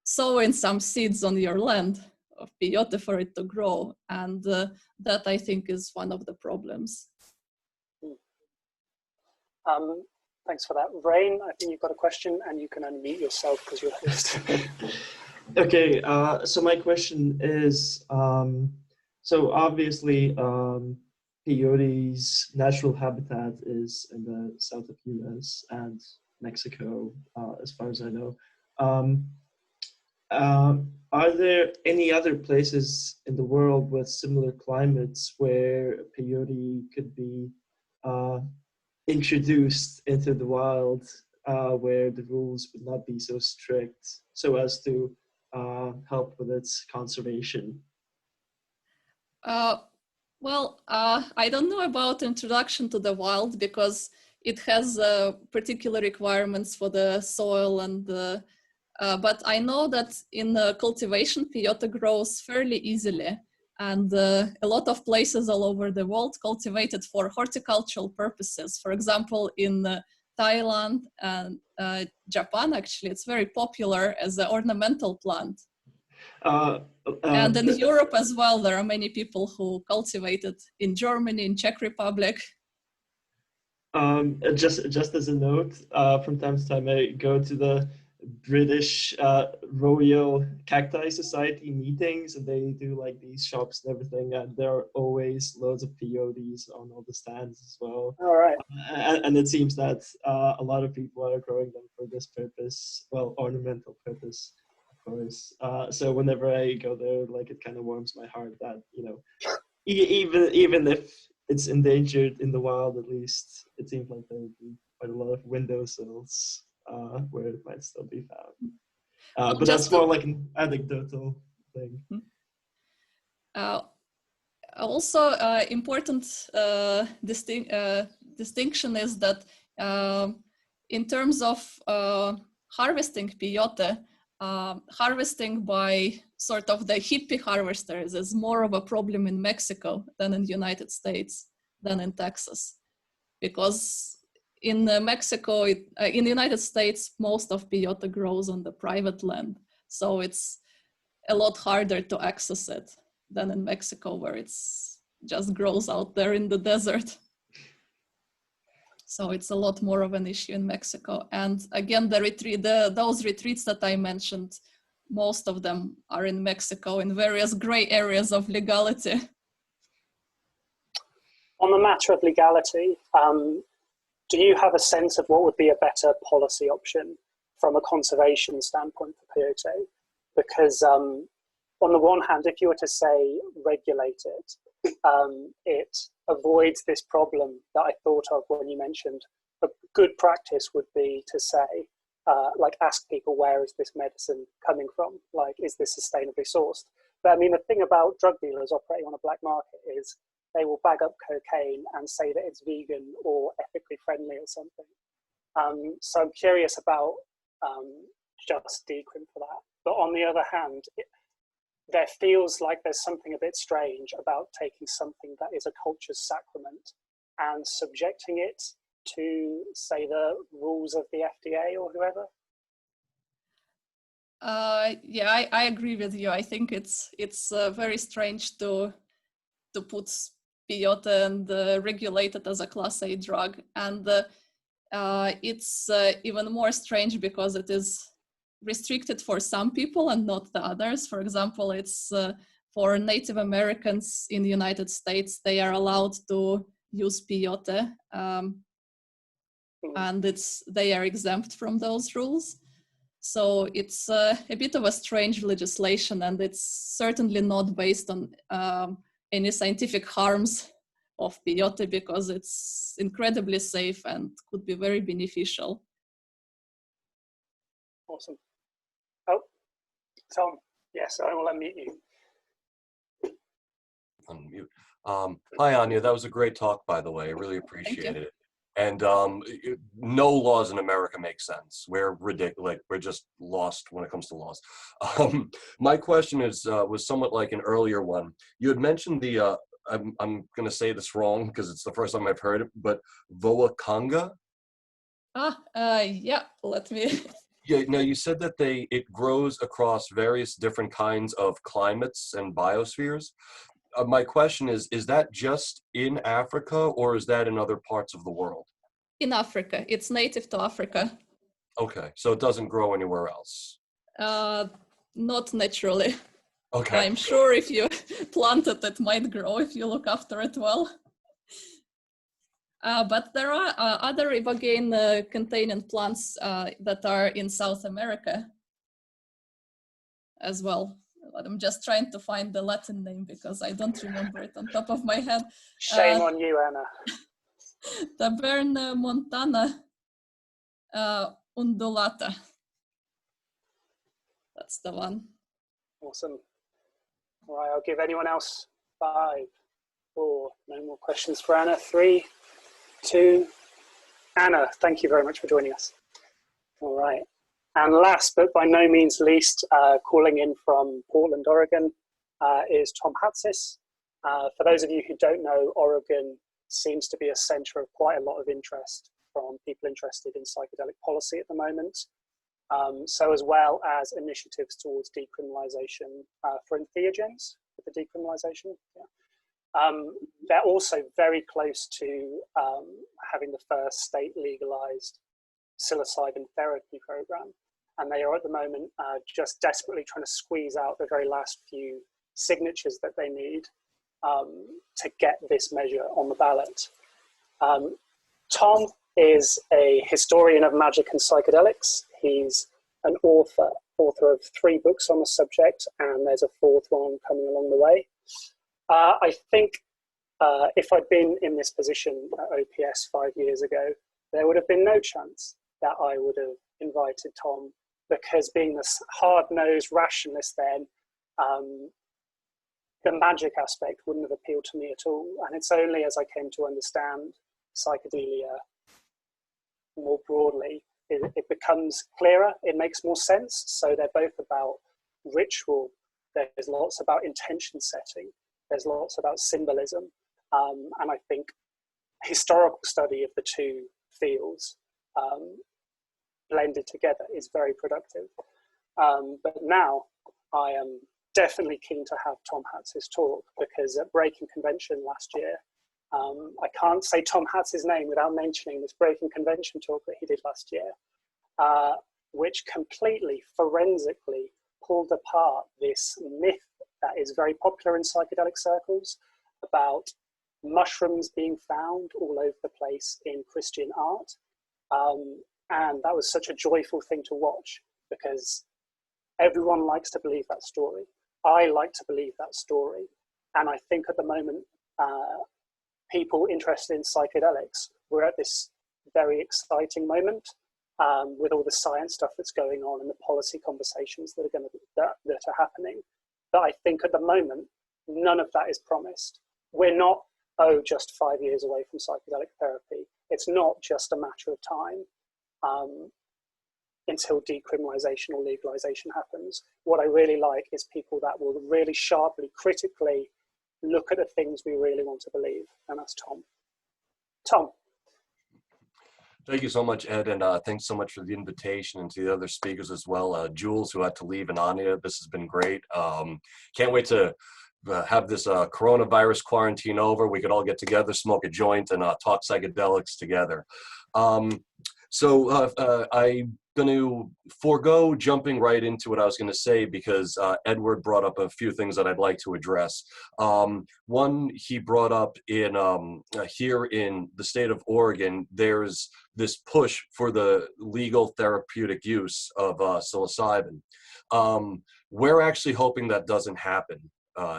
Speaker 4: sowing some seeds on your land of peyote for it to grow, and that I think is one of the problems.
Speaker 1: Thanks for that. Rain, I think you've got a question, and you can unmute yourself because you're host.
Speaker 5: Okay, so my question is, so obviously peyote's natural habitat is in the south of US and Mexico, as far as I know. Are there any other places in the world with similar climates where peyote could be introduced into the wild, where the rules would not be so strict, so as to help with its conservation?
Speaker 4: Well, I don't know about introduction to the wild, because it has particular requirements for the soil and the but I know that in cultivation, peyote grows fairly easily, and a lot of places all over the world cultivate it for horticultural purposes. For example, in Thailand and Japan, actually, it's very popular as an ornamental plant. And in Europe as well, there are many people who cultivate it in Germany, in Czech Republic.
Speaker 5: Just as a note, from time to time I go to the British Royal Cacti Society meetings, and they do like these shops and everything, and there are always loads of peyotes on all the stands as well.
Speaker 1: All right.
Speaker 5: And it seems that a lot of people are growing them for this purpose, well, ornamental purpose, of course. So whenever I go there, like, it kind of warms my heart that, you know, even if it's endangered in the wild, at least it seems like there would be quite a lot of windowsills where it might still be found. But that's more like an anecdotal thing.
Speaker 4: Also, important distinction is that in terms of harvesting peyote, harvesting by sort of the hippie harvesters is more of a problem in Mexico than in the United States, than in Texas. Because in Mexico, in the United States, most of peyote grows on the private land. So it's a lot harder to access it than in Mexico, where it's just grows out there in the desert. So it's a lot more of an issue in Mexico. And again, those retreats that I mentioned, most of them are in Mexico in various gray areas of legality.
Speaker 1: On the matter of legality, do you have a sense of what would be a better policy option from a conservation standpoint for peyote? Because on the one hand, if you were to say regulate it, it avoids this problem that I thought of when you mentioned a good practice would be to say, like, ask people, where is this medicine coming from? Like, is this sustainably sourced? But I mean, the thing about drug dealers operating on a black market is they will bag up cocaine and say that it's vegan or ethically friendly or something. So I'm curious about just decrim for that. But on the other hand, there feels like there's something a bit strange about taking something that is a culture's sacrament and subjecting it to, say, the rules of the FDA or whoever.
Speaker 4: Yeah, I agree with you. I think it's very strange to put peyote and regulate it as a Class A drug, and it's even more strange because it is restricted for some people and not the others. For example, it's for Native Americans in the United States, they are allowed to use peyote, and they are exempt from those rules. So it's a bit of a strange legislation, and it's certainly not based on any scientific harms of peyote, because it's incredibly safe and could be very beneficial.
Speaker 1: Awesome. Oh, Tom, yes, I will unmute you.
Speaker 3: Unmute. Hi, Anya. That was a great talk, by the way. I really appreciated it. And no laws in America make sense. We're ridiculous. We're just lost when it comes to laws. My question was somewhat like an earlier one. You had mentioned the, I'm going to say this wrong because it's the first time I've heard it, but Voakanga?
Speaker 4: Yeah, let me.
Speaker 3: Yeah, no, you said that it grows across various different kinds of climates and biospheres. My question is that just in Africa, or is that in other parts of the world?
Speaker 4: In Africa. It's native to Africa.
Speaker 3: Okay, so it doesn't grow anywhere else?
Speaker 4: Not naturally.
Speaker 3: Okay.
Speaker 4: I'm sure if you plant it, it might grow if you look after it well. But there are other ibogaine containing plants that are in South America as well. I'm just trying to find the Latin name because I don't remember it on top of my head.
Speaker 1: Shame on you, Anna.
Speaker 4: Taberna montana undulata. That's the one.
Speaker 1: Awesome. All right, I'll give anyone else 5, 4, no more questions for Anna. 3, 2, Anna, thank you very much for joining us. All right. And last but by no means least, calling in from Portland, Oregon, is Tom HATSIS. For those of you who don't know, Oregon seems to be a center of quite a lot of interest from people interested in psychedelic policy at the moment. So as well as initiatives towards decriminalization for entheogens, with the decriminalization. Yeah. They're also very close to having the first state legalized psilocybin therapy program. And they are at the moment just desperately trying to squeeze out the very last few signatures that they need to get this measure on the ballot. Tom is a historian of magic and psychedelics. He's an author of 3 books on the subject, and there's a 4th one coming along the way. I think if I'd been in this position at OPS 5 years ago, there would have been no chance that I would have invited Tom, because being this hard-nosed rationalist then, the magic aspect wouldn't have appealed to me at all. And it's only as I came to understand psychedelia more broadly, it becomes clearer, it makes more sense. So they're both about ritual, there's lots about intention setting, there's lots about symbolism, and I think historical study of the 2 fields blended together is very productive. But now I am definitely keen to have Tom HATSIS talk, because at Breaking Convention last year, I can't say Tom HATSIS' name without mentioning this Breaking Convention talk that he did last year, which completely forensically pulled apart this myth that is very popular in psychedelic circles about mushrooms being found all over the place in Christian art. And that was such a joyful thing to watch, because everyone likes to believe that story. I like to believe that story. And I think at the moment, people interested in psychedelics, we're at this very exciting moment with all the science stuff that's going on and the policy conversations that are happening. But I think at the moment, none of that is promised. We're not, just 5 years away from psychedelic therapy. It's not just a matter of time. until decriminalization or legalization happens. What I really like is people that will really sharply, critically look at the things we really want to believe, and that's Tom. Tom.
Speaker 3: Thank you so much, Ed, and thanks so much for the invitation, and to the other speakers as well. Jules, who had to leave, and Anya, this has been great. Can't wait to have this coronavirus quarantine over. We could all get together, smoke a joint, and talk psychedelics together. So I'm going to forego jumping right into what I was going to say, because Edward brought up a few things that I'd like to address. One, he brought up in here in the state of Oregon, there's this push for the legal therapeutic use of psilocybin. We're actually hoping that doesn't happen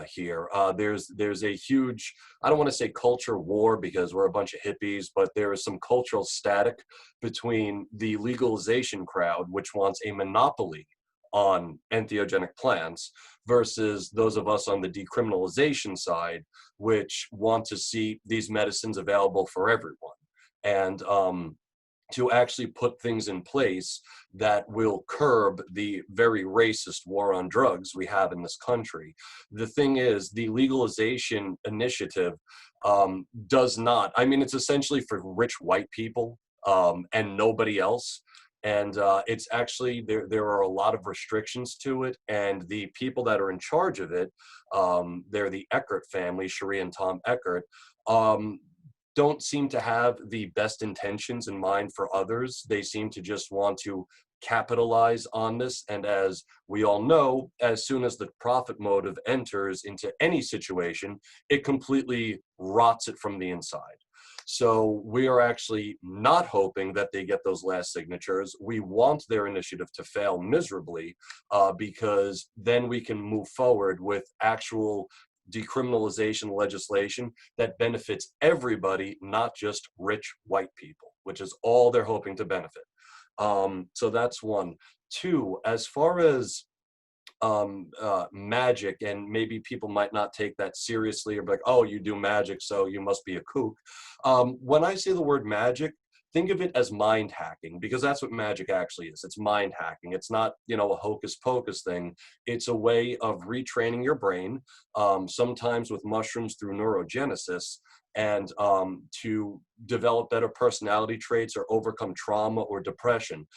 Speaker 3: here. There's a huge, I don't want to say culture war because we're a bunch of hippies, but there is some cultural static between the legalization crowd, which wants a monopoly on entheogenic plants, versus those of us on the decriminalization side, which want to see these medicines available for everyone. And to actually put things in place that will curb the very racist war on drugs we have in this country. The thing is, the legalization initiative does not, I mean, it's essentially for rich white people and nobody else. And it's actually, there are a lot of restrictions to it, and the people that are in charge of it, they're the Eckert family, Cherie and Tom Eckert, don't seem to have the best intentions in mind for others. They seem to just want to capitalize on this. And as we all know, as soon as the profit motive enters into any situation, it completely rots it from the inside. So we are actually not hoping that they get those last signatures. We want their initiative to fail miserably because then we can move forward with actual decriminalization legislation that benefits everybody, not just rich white people, which is all they're hoping to benefit. So that's one. Two, as far as magic, and maybe people might not take that seriously or be like, oh, you do magic, so you must be a kook. When I say the word magic, think of it as mind hacking, because that's what magic actually is. It's mind hacking. It's not, you know, a hocus pocus thing. It's a way of retraining your brain, sometimes with mushrooms through neurogenesis, and to develop better personality traits or overcome trauma or depression.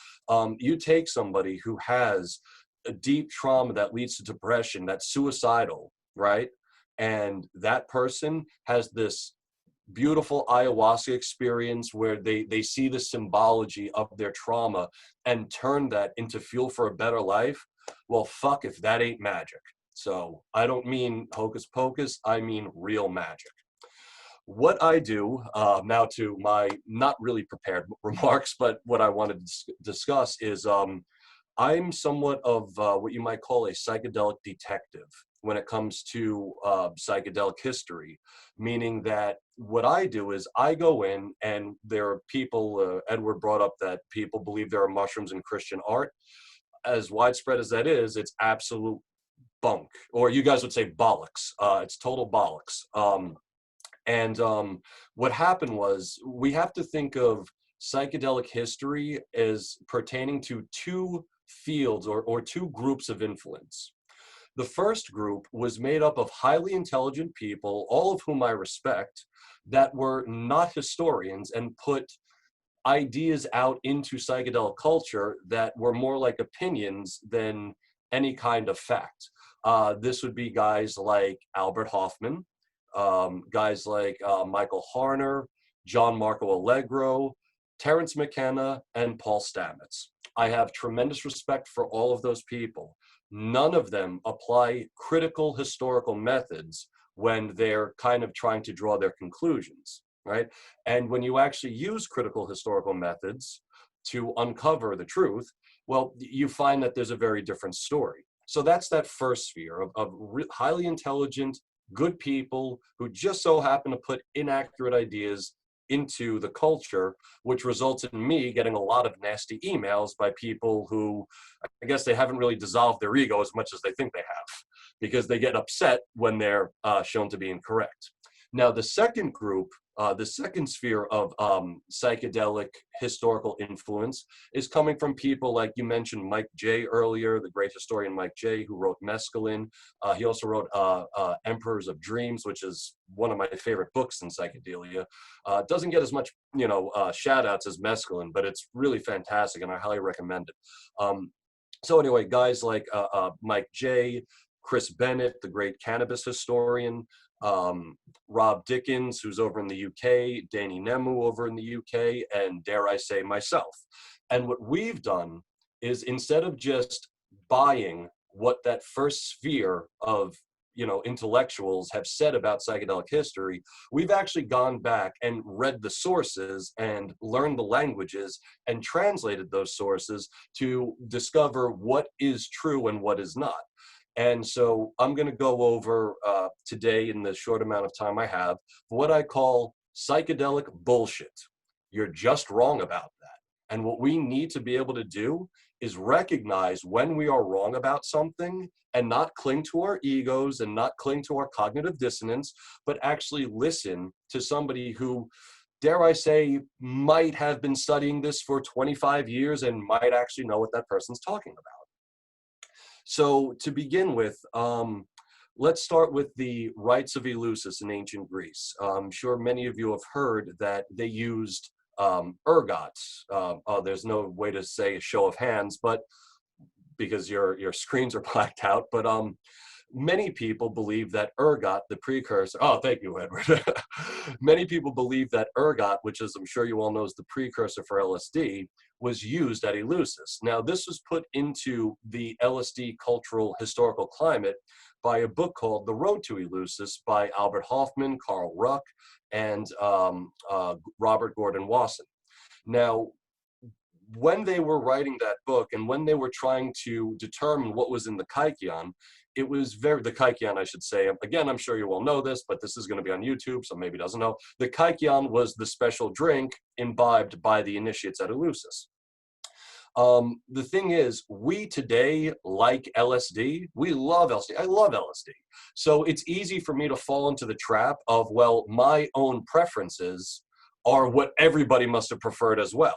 Speaker 3: You take somebody who has a deep trauma that leads to depression, that's suicidal, right? And that person has this beautiful ayahuasca experience where they see the symbology of their trauma and turn that into fuel for a better life. Well, fuck if that ain't magic. So I don't mean hocus pocus, I mean real magic. What I do, now to my not really prepared remarks, but what I wanted to discuss is I'm somewhat of what you might call a psychedelic detective when it comes to psychedelic history, meaning that what I do is I go in, and there are people, Edward brought up that people believe there are mushrooms in Christian art. As widespread as that is, it's absolute bunk, or you guys would say bollocks. It's total bollocks. What happened was, we have to think of psychedelic history as pertaining to two fields or two groups of influence. The first group was made up of highly intelligent people, all of whom I respect, that were not historians and put ideas out into psychedelic culture that were more like opinions than any kind of fact. This would be guys like Albert Hoffman, guys like Michael Harner, John Marco Allegro, Terence McKenna, and Paul Stamets. I have tremendous respect for all of those people. None of them apply critical historical methods when they're kind of trying to draw their conclusions, right? And when you actually use critical historical methods to uncover the truth, well, you find that there's a very different story. So that's that first sphere of highly intelligent, good people who just so happen to put inaccurate ideas into the culture, which results in me getting a lot of nasty emails by people who, I guess they haven't really dissolved their ego as much as they think they have, because they get upset when they're shown to be incorrect. Now, the second group The second sphere of psychedelic historical influence is coming from people like you mentioned Mike J earlier, the great historian Mike J, who wrote Mescaline. He also wrote Emperors of Dreams, which is one of my favorite books in psychedelia. Doesn't get as much, shout outs as Mescaline, but it's really fantastic and I highly recommend it. So anyway, guys like Mike J, Chris Bennett, the great cannabis historian, Rob Dickens, who's over in the UK, Danny Nemu over in the UK, and dare I say myself. And what we've done is instead of just buying what that first sphere of intellectuals have said about psychedelic history, we've actually gone back and read the sources and learned the languages and translated those sources to discover what is true and what is not. And so I'm going to go over today, in the short amount of time I have, what I call psychedelic bullshit. You're just wrong about that. And what we need to be able to do is recognize when we are wrong about something and not cling to our egos and not cling to our cognitive dissonance, but actually listen to somebody who, dare I say, might have been studying this for 25 years and might actually know what that person's talking about. So to begin with, let's start with the rites of Eleusis in ancient Greece. I'm sure many of you have heard that they used ergot. There's no way to say a show of hands, but because your screens are blacked out, but many people believe that ergot, the precursor, thank you, Edward. Many people believe that ergot, which is, I'm sure you all know, is the precursor for LSD, was used at Eleusis. Now, this was put into the LSD cultural historical climate by a book called The Road to Eleusis by Albert Hoffman, Carl Ruck, and Robert Gordon Wasson. Now, when they were writing that book and when they were trying to determine what was in the Kaikion, it was the Kaikion, I should say. Again, I'm sure you all know this, but this is going to be on YouTube, so maybe doesn't know. The Kaikion was the special drink imbibed by the initiates at Eleusis. The thing is, we today like LSD. We love LSD. I love LSD. So it's easy for me to fall into the trap of, well, my own preferences are what everybody must have preferred as well.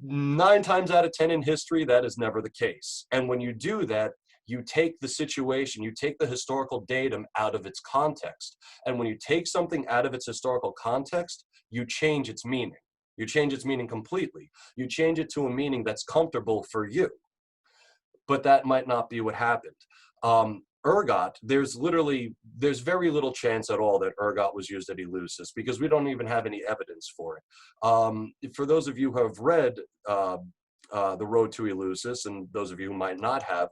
Speaker 3: 9 times out of 10 in history, that is never the case. And when you do that, you take the situation, you take the historical datum out of its context. And when you take something out of its historical context, you change its meaning. You change its meaning completely. You change it to a meaning that's comfortable for you. But that might not be what happened. Ergot, there's very little chance at all that ergot was used at Eleusis because we don't even have any evidence for it. For those of you who have read The Road to Eleusis, and those of you who might not have,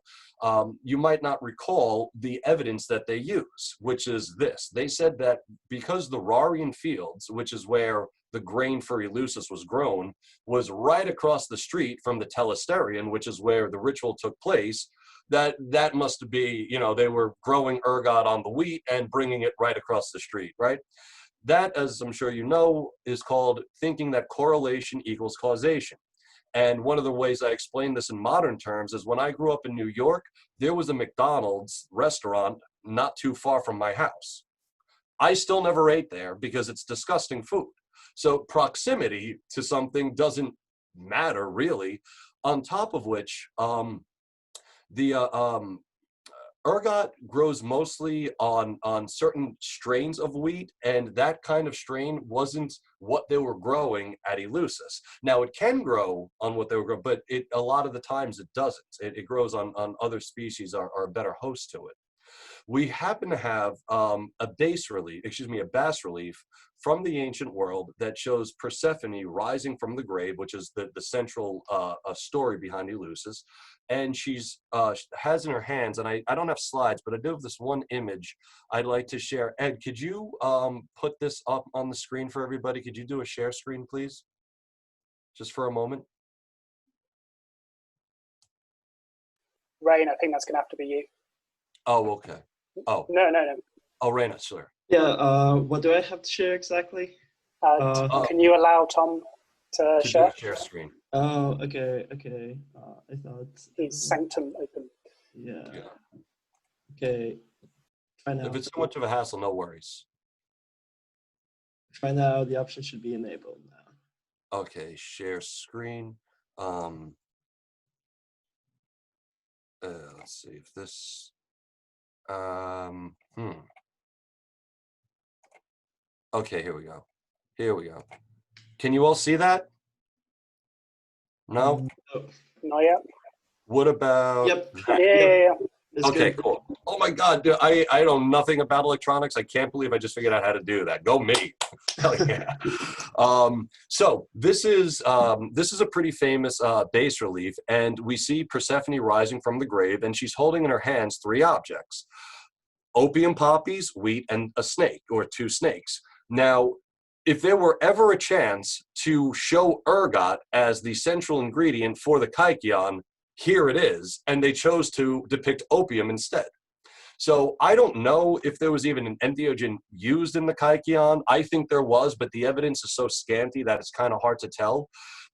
Speaker 3: you might not recall the evidence that they use, which is this. They said that because the Rarian Fields, which is where the grain for Eleusis was grown, was right across the street from the Telesterion, which is where the ritual took place, that must be, they were growing ergot on the wheat and bringing it right across the street, right? That, as I'm sure you know, is called thinking that correlation equals causation. And one of the ways I explain this in modern terms is when I grew up in New York, there was a McDonald's restaurant not too far from my house. I still never ate there because it's disgusting food. So proximity to something doesn't matter really. On top of which, ergot grows mostly on certain strains of wheat, and that kind of strain wasn't what they were growing at Eleusis. Now, it can grow on what they were growing, but a lot of the times it doesn't. It grows on other species are a better host to it. We happen to have a bas relief from the ancient world that shows Persephone rising from the grave, which is the central story behind Eleusis. And she's has in her hands, and I don't have slides, but I do have this one image I'd like to share. Ed, could you put this up on the screen for everybody? Could you do a share screen, please? Just for a moment.
Speaker 1: Rain, I think that's going to have to be you.
Speaker 3: Oh, okay. Oh.
Speaker 1: No.
Speaker 3: Oh, Raina, sure.
Speaker 5: Yeah, what do I have to share exactly?
Speaker 1: Can you allow Tom to share?
Speaker 3: Share screen.
Speaker 5: Oh, okay. I thought...
Speaker 1: His sanctum open.
Speaker 5: Yeah. Okay. Try now.
Speaker 3: If it's too much of a hassle, no worries.
Speaker 5: Right now, the option should be enabled now.
Speaker 3: Okay, share screen. Let's see if this, Okay, here we go. Here we go. Can you all see that? No?
Speaker 1: Not yet.
Speaker 3: What about?
Speaker 5: Yep.
Speaker 1: Yeah.
Speaker 3: Okay, cool. Oh my God, dude, I know nothing about electronics. I can't believe I just figured out how to do that. Go me. Hell yeah. So this is a pretty famous bas relief, and we see Persephone rising from the grave, and she's holding in her hands 3 objects: opium poppies, wheat, and a snake, or 2 snakes. Now, if there were ever a chance to show ergot as the central ingredient for the kykeon, here it is, and they chose to depict opium instead. So I don't know if there was even an entheogen used in the kykeon. I think there was, but the evidence is so scanty that it's kind of hard to tell.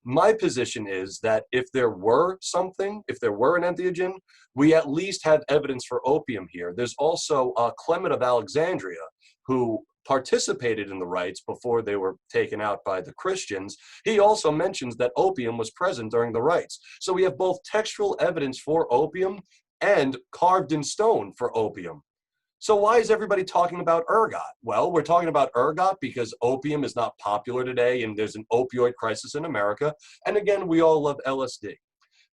Speaker 3: My position is that if there were something, if there were an entheogen, we at least have evidence for opium here. There's also Clement of Alexandria, who participated in the rites before they were taken out by the Christians. He also mentions that opium was present during the rites. So we have both textual evidence for opium and carved in stone for opium. So why is everybody talking about ergot? Well, we're talking about ergot because opium is not popular today and there's an opioid crisis in America. And again, we all love LSD.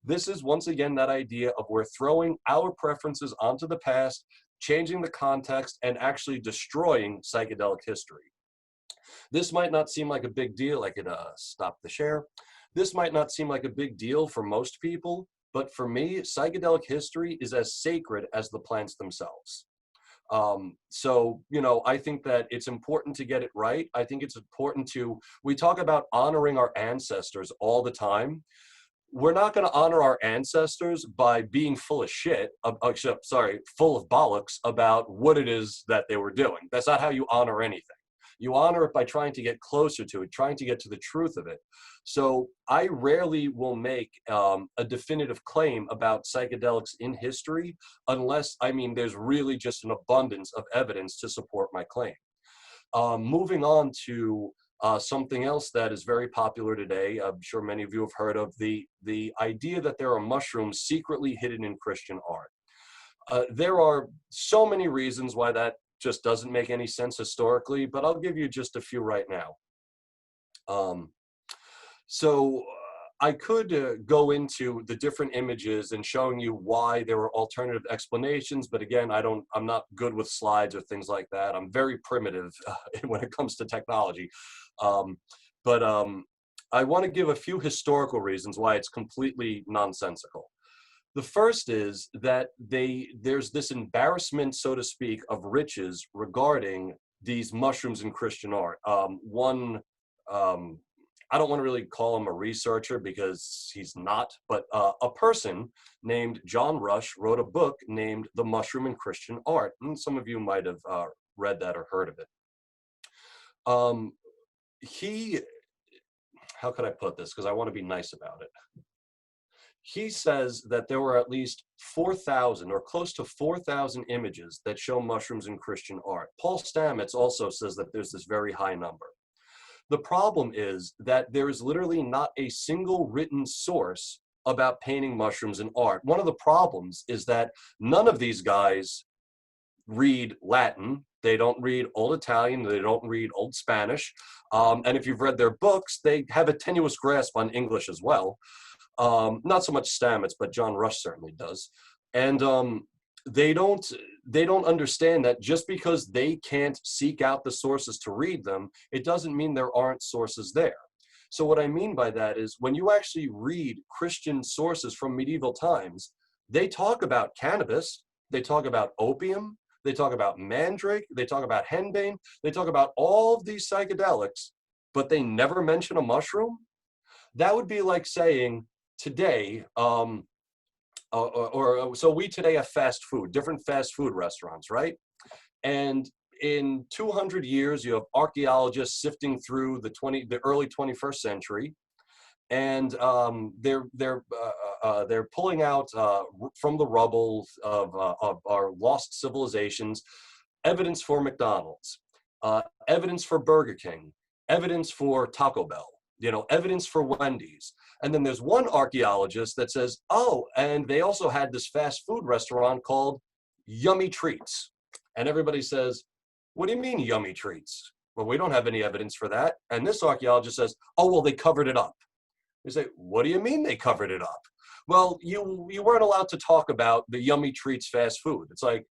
Speaker 3: This is once again that idea of we're throwing our preferences onto the past, changing the context, and actually destroying psychedelic history. This might not seem like a big deal. I could stop the share. This might not seem like a big deal for most people, but for me, psychedelic history is as sacred as the plants themselves. So, you know, I think that it's important to get it right. I think it's important we talk about honoring our ancestors all the time. We're not going to honor our ancestors by being full of shit, full of bollocks about what it is that they were doing. That's not how you honor anything. You honor it by trying to get closer to it, trying to get to the truth of it. So I rarely will make a definitive claim about psychedelics in history unless, there's really just an abundance of evidence to support my claim. Moving on to something else that is very popular today, I'm sure many of you have heard of, the idea that there are mushrooms secretly hidden in Christian art. There are so many reasons why that just doesn't make any sense historically, but I'll give you just a few right now. So I could go into the different images and showing you why there were alternative explanations, but again, I'm not good with slides or things like that. I'm very primitive when it comes to technology. But I want to give a few historical reasons why it's completely nonsensical. The first is that there's this embarrassment, so to speak, of riches regarding these mushrooms in Christian art. I don't want to really call him a researcher because he's not, but a person named John Rush wrote a book named The Mushroom in Christian Art. And some of you might have read that or heard of it. How could I put this? Because I want to be nice about it. He says that there were at least 4,000 or close to 4,000 images that show mushrooms in Christian art. Paul Stamets also says that there's this very high number. The problem is that there is literally not a single written source about painting mushrooms in art. One of the problems is that none of these guys read Latin. They don't read Old Italian. They don't read Old Spanish. And if you've read their books, they have a tenuous grasp on English as well. Not so much Stamets, but John Rush certainly does. And they don't understand that just because they can't seek out the sources to read them, it doesn't mean there aren't sources there. So what I mean by that is when you actually read Christian sources from medieval times, they talk about cannabis, they talk about opium, they talk about mandrake, they talk about henbane, they talk about all of these psychedelics, but they never mention a mushroom. That would be like saying today, so we today have fast food, different fast food restaurants, right? And in 200 years, you have archaeologists sifting through the early 21st century, and they're pulling out from the rubble of our lost civilizations evidence for McDonald's, evidence for Burger King, evidence for Taco Bell, you know, evidence for Wendy's. And then there's one archaeologist that says, oh, and they also had this fast food restaurant called Yummy Treats. And everybody says, what do you mean Yummy Treats? Well, we don't have any evidence for that. And this archaeologist says, oh, well, they covered it up. You say, what do you mean they covered it up? Well, you weren't allowed to talk about the Yummy Treats fast food. It's like,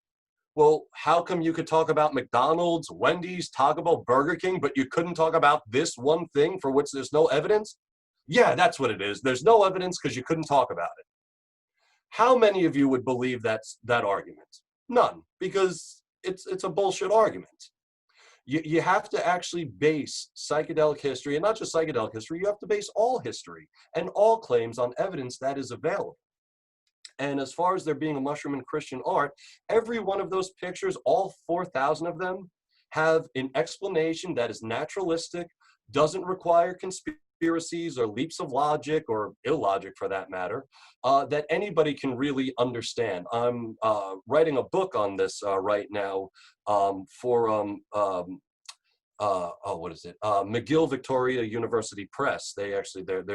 Speaker 3: well, how come you could talk about McDonald's, Wendy's, Taco Bell, Burger King, but you couldn't talk about this one thing for which there's no evidence? Yeah, that's what it is. There's no evidence because you couldn't talk about it. How many of you would believe that argument? None, because it's a bullshit argument. You have to actually base psychedelic history, and not just psychedelic history, you have to base all history and all claims on evidence that is available. And as far as there being a mushroom in Christian art, every one of those pictures, all 4,000 of them, have an explanation that is naturalistic, doesn't require conspiracies or leaps of logic or illogic for that matter, that anybody can really understand. I'm writing a book on this right now for what is it? McGill Victoria University Press. They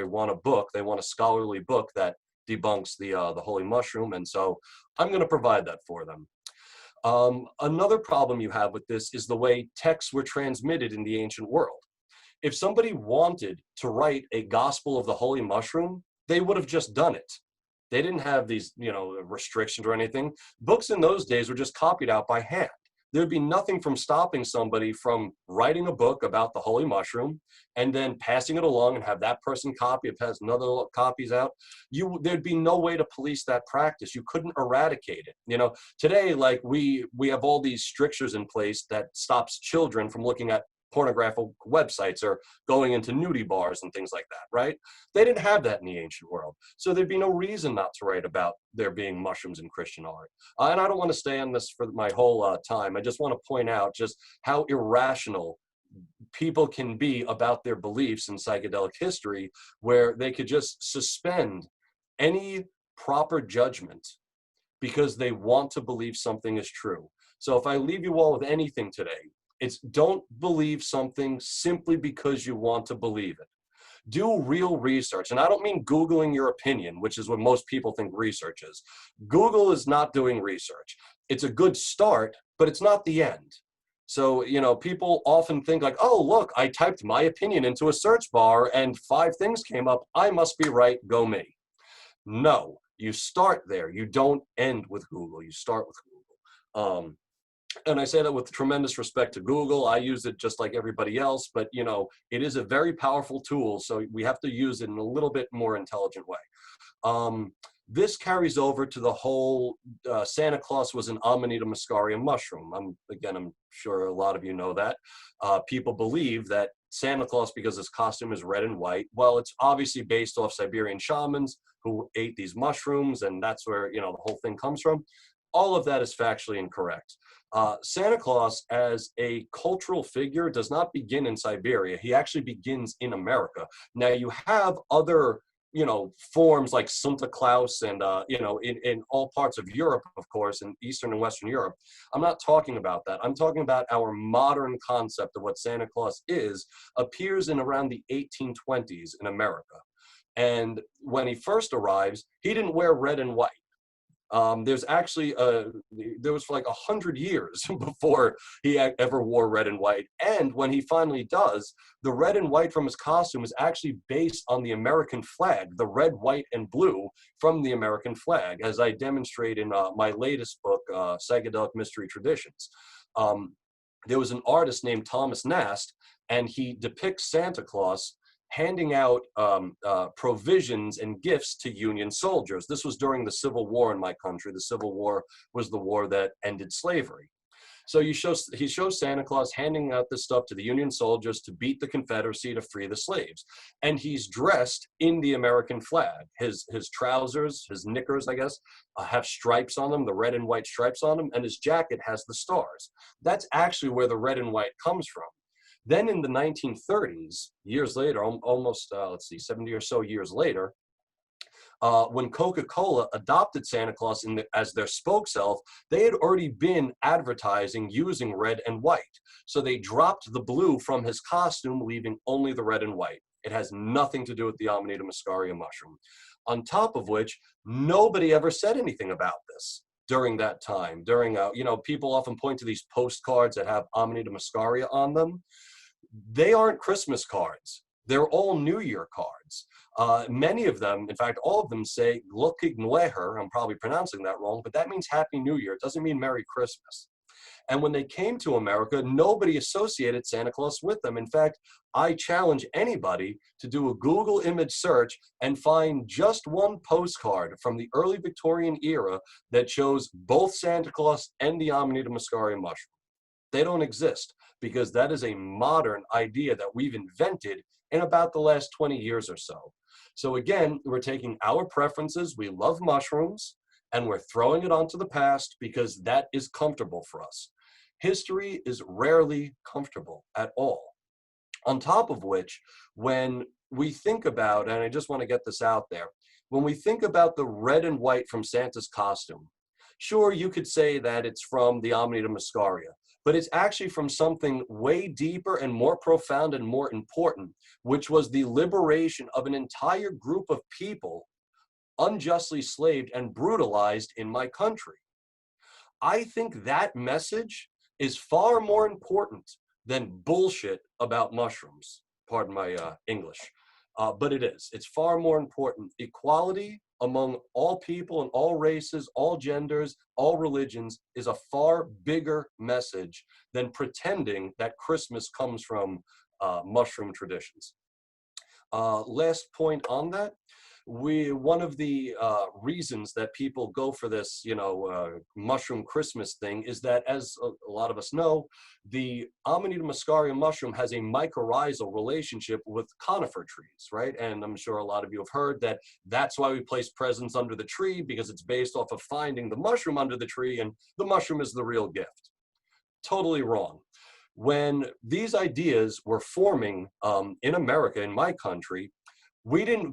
Speaker 3: want a book. They want a scholarly book that debunks the holy mushroom, and so I'm going to provide that for them. Another problem you have with this is the way texts were transmitted in the ancient world. If somebody wanted to write a gospel of the holy mushroom, they would have just done it. They didn't have these, you know, restrictions or anything. Books in those days were just copied out by hand. There'd be nothing from stopping somebody from writing a book about the holy mushroom and then passing it along and have that person copy it, pass another copies out. There'd be no way to police that practice. You couldn't eradicate it. You know, today, like we have all these strictures in place that stops children from looking at pornographic websites or going into nudie bars and things like that, right? They didn't have that in the ancient world. So there'd be no reason not to write about there being mushrooms in Christian art. And I don't want to stay on this for my whole time. I just want to point out just how irrational people can be about their beliefs in psychedelic history, where they could just suspend any proper judgment because they want to believe something is true. So if I leave you all with anything today, it's don't believe something simply because you want to believe it. Do real research. And I don't mean Googling your opinion, which is what most people think research is. Google is not doing research. It's a good start, but it's not the end. So, you know, people often think like, oh, look, I typed my opinion into a search bar and 5 things came up. I must be right. Go me. No, you start there. You don't end with Google. You start with Google. And I say that with tremendous respect to Google. I use it just like everybody else, but you know, it is a very powerful tool, so we have to use it in a little bit more intelligent way. This carries over to the whole Santa Claus was an Amanita muscaria mushroom. I'm sure a lot of you know that. People believe that Santa Claus, because his costume is red and white, well, it's obviously based off Siberian shamans who ate these mushrooms, and that's where, you know, the whole thing comes from. All of that is factually incorrect. Santa Claus as a cultural figure does not begin in Siberia. He actually begins in America. Now you have other, you know, forms like Santa Claus and, you know, in all parts of Europe, of course, in Eastern and Western Europe. I'm not talking about that. I'm talking about our modern concept of what Santa Claus is, appears in around the 1820s in America. And when he first arrives, he didn't wear red and white. There's actually, there was for like 100 years before he ever wore red and white. And when he finally does, the red and white from his costume is actually based on the American flag, the red, white, and blue from the American flag, as I demonstrate in my latest book, Psychedelic Mystery Traditions. There was an artist named Thomas Nast, and he depicts Santa Claus handing out provisions and gifts to Union soldiers. This was during the Civil War in my country. The Civil War was the war that ended slavery. So he shows Santa Claus handing out this stuff to the Union soldiers to beat the Confederacy, to free the slaves. And he's dressed in the American flag. His trousers, his knickers, I guess, have stripes on them, the red and white stripes on them, and his jacket has the stars. That's actually where the red and white comes from. Then in the 1930s, years later, almost, 70 or so years later, when Coca-Cola adopted Santa Claus as their spoke self, they had already been advertising using red and white. So they dropped the blue from his costume, leaving only the red and white. It has nothing to do with the Amanita muscaria mushroom. On top of which, nobody ever said anything about this during that time. People often point to these postcards that have Amanita muscaria on them. They aren't Christmas cards. They're all New Year cards. Many of them, in fact, all of them say Glückig Neujahr. I'm probably pronouncing that wrong, but that means Happy New Year. It doesn't mean Merry Christmas. And when they came to America, nobody associated Santa Claus with them. In fact, I challenge anybody to do a Google image search and find just one postcard from the early Victorian era that shows both Santa Claus and the Amanita muscaria mushroom. They don't exist because that is a modern idea that we've invented in about the last 20 years or so. So again, we're taking our preferences. We love mushrooms, and we're throwing it onto the past because that is comfortable for us. History is rarely comfortable at all. On top of which, when we think about, and I just want to get this out there, when we think about the red and white from Santa's costume, sure, you could say that it's from the Amanita muscaria, but it's actually from something way deeper and more profound and more important, which was the liberation of an entire group of people unjustly slaved and brutalized in my country. I think that message is far more important than bullshit about mushrooms. Pardon my English, but it is. It's far more important. Equality among all people and all races, all genders, all religions is a far bigger message than pretending that Christmas comes from mushroom traditions. Last point on that. One of the reasons that people go for this, mushroom Christmas thing is that, as a lot of us know, the Amanita muscaria mushroom has a mycorrhizal relationship with conifer trees, right? And I'm sure a lot of you have heard that that's why we place presents under the tree, because it's based off of finding the mushroom under the tree, and the mushroom is the real gift. Totally wrong. When these ideas were forming in America, in my country,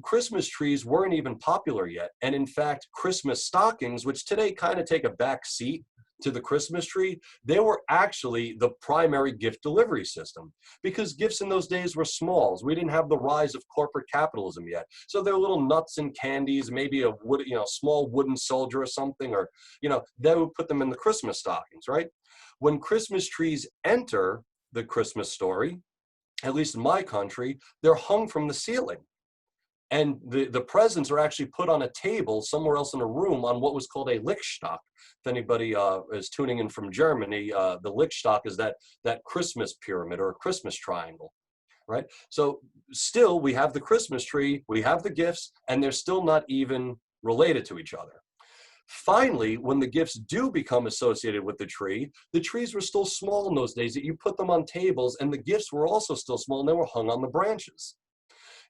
Speaker 3: Christmas trees weren't even popular yet. And in fact, Christmas stockings, which today kind of take a back seat to the Christmas tree, they were actually the primary gift delivery system, because gifts in those days were smalls. We didn't have the rise of corporate capitalism yet. So there were little nuts and candies, maybe a small wooden soldier or something, or, they would put them in the Christmas stockings, right? When Christmas trees enter the Christmas story, at least in my country, they're hung from the ceiling. And the presents are actually put on a table somewhere else in a room on what was called a Lichtstock. If anybody is tuning in from Germany, the Lichtstock is that Christmas pyramid or a Christmas triangle, right? So still, we have the Christmas tree, we have the gifts, and they're still not even related to each other. Finally, when the gifts do become associated with the trees were still small in those days, that you put them on tables, and the gifts were also still small, and they were hung on the branches.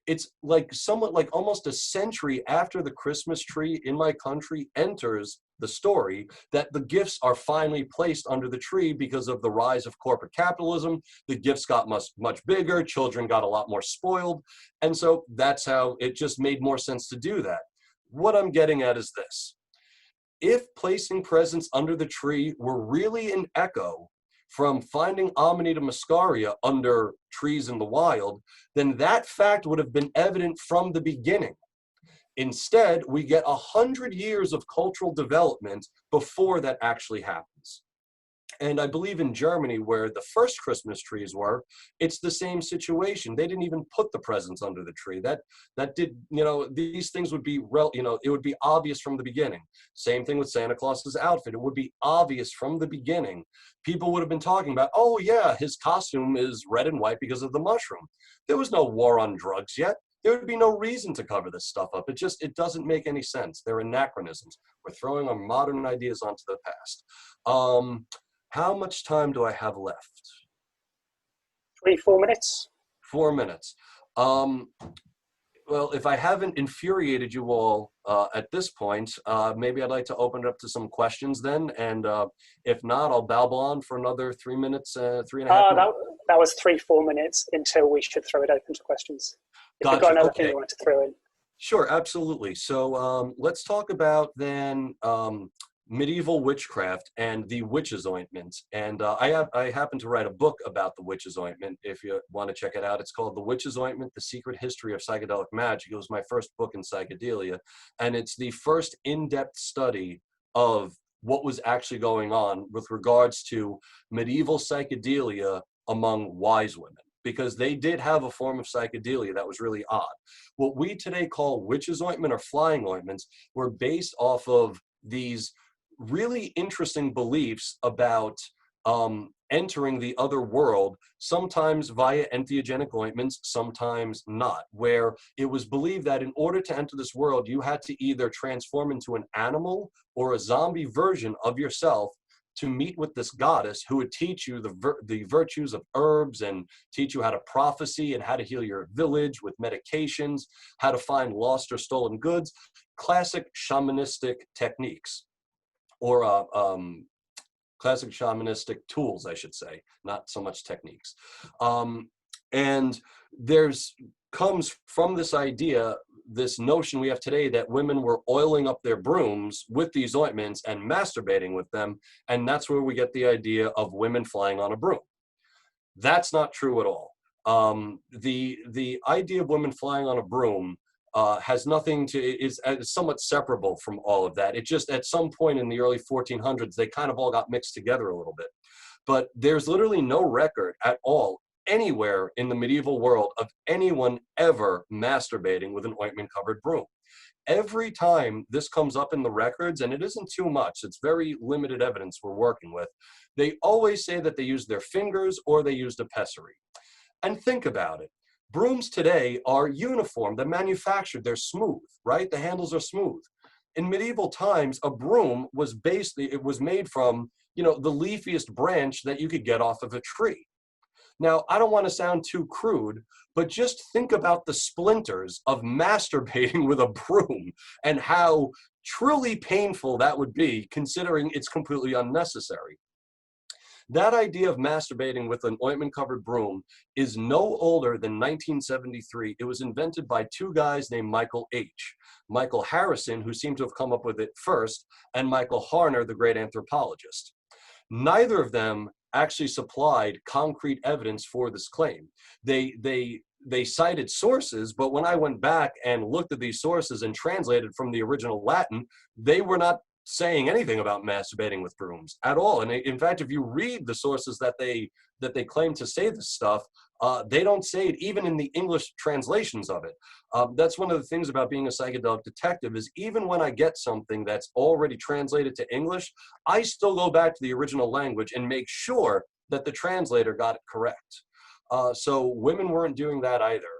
Speaker 3: It's somewhat like almost a century after the Christmas tree in my country enters the story that the gifts are finally placed under the tree because of the rise of corporate capitalism. The gifts got much bigger, children got a lot more spoiled, and so that's how it just made more sense to do that. What I'm getting at is this. If placing presents under the tree were really an echo from finding Amanita muscaria under trees in the wild, then that fact would have been evident from the beginning. Instead, we get 100 years of cultural development before that actually happens. And I believe in Germany, where the first Christmas trees were, it's the same situation. They didn't even put the presents under the tree. That did, these things would be, it would be obvious from the beginning. Same thing with Santa Claus's outfit. It would be obvious from the beginning. People would have been talking about, oh yeah, his costume is red and white because of the mushroom. There was no war on drugs yet. There would be no reason to cover this stuff up. It doesn't make any sense. They're anachronisms. We're throwing our modern ideas onto the past. How much time do I have left?
Speaker 1: 3-4 minutes.
Speaker 3: 4 minutes. Well, if I haven't infuriated you all at this point, maybe I'd like to open it up to some questions then. And if not, I'll babble on for another 3 minutes, 3.5 minutes.
Speaker 1: That was 3-4 minutes until we should throw it open to questions. If
Speaker 3: Gotcha.
Speaker 1: you've got another
Speaker 3: Okay.
Speaker 1: thing you want to throw in.
Speaker 3: Sure, absolutely. So let's talk about then medieval witchcraft and the witch's ointment. And I happen to write a book about the witch's ointment. If you want to check it out, it's called The Witch's Ointment, The Secret History of Psychedelic Magic. It was my first book in psychedelia. And it's the first in-depth study of what was actually going on with regards to medieval psychedelia among wise women, because they did have a form of psychedelia that was really odd. What we today call witch's ointment or flying ointments were based off of these really interesting beliefs about entering the other world, sometimes via entheogenic ointments, sometimes not, where it was believed that in order to enter this world, you had to either transform into an animal or a zombie version of yourself to meet with this goddess who would teach you the virtues of herbs and teach you how to prophecy and how to heal your village with medications, how to find lost or stolen goods, classic shamanistic techniques, or classic shamanistic tools, I should say, not so much techniques. And there's comes from this idea, this notion we have today that women were oiling up their brooms with these ointments and masturbating with them, and that's where we get the idea of women flying on a broom. That's not true at all. The idea of women flying on a broom has nothing to, is somewhat separable from all of that. It just, at some point in the early 1400s, they kind of all got mixed together a little bit. But there's literally no record at all anywhere in the medieval world of anyone ever masturbating with an ointment-covered broom. Every time this comes up in the records, and it isn't too much, it's very limited evidence we're working with, they always say that they used their fingers or they used a pessary. And think about it. Brooms today are uniform, they're manufactured, they're smooth, right? The handles are smooth. In medieval times, a broom was it was made from, you know, the leafiest branch that you could get off of a tree. Now, I don't want to sound too crude, but just think about the splinters of masturbating with a broom and how truly painful that would be, considering it's completely unnecessary. That idea of masturbating with an ointment-covered broom is no older than 1973. It was invented by two guys named Michael H. Michael Harrison, who seemed to have come up with it first, and Michael Harner, the great anthropologist. Neither of them actually supplied concrete evidence for this claim. They cited sources, but when I went back and looked at these sources and translated from the original Latin, they were not saying anything about masturbating with brooms at all. And in fact, if you read the sources that they claim to say this stuff, they don't say it even in the English translations of it. That's one of the things about being a psychedelic detective, is even when I get something that's already translated to English, I still go back to the original language and make sure that the translator got it correct. So women weren't doing that either.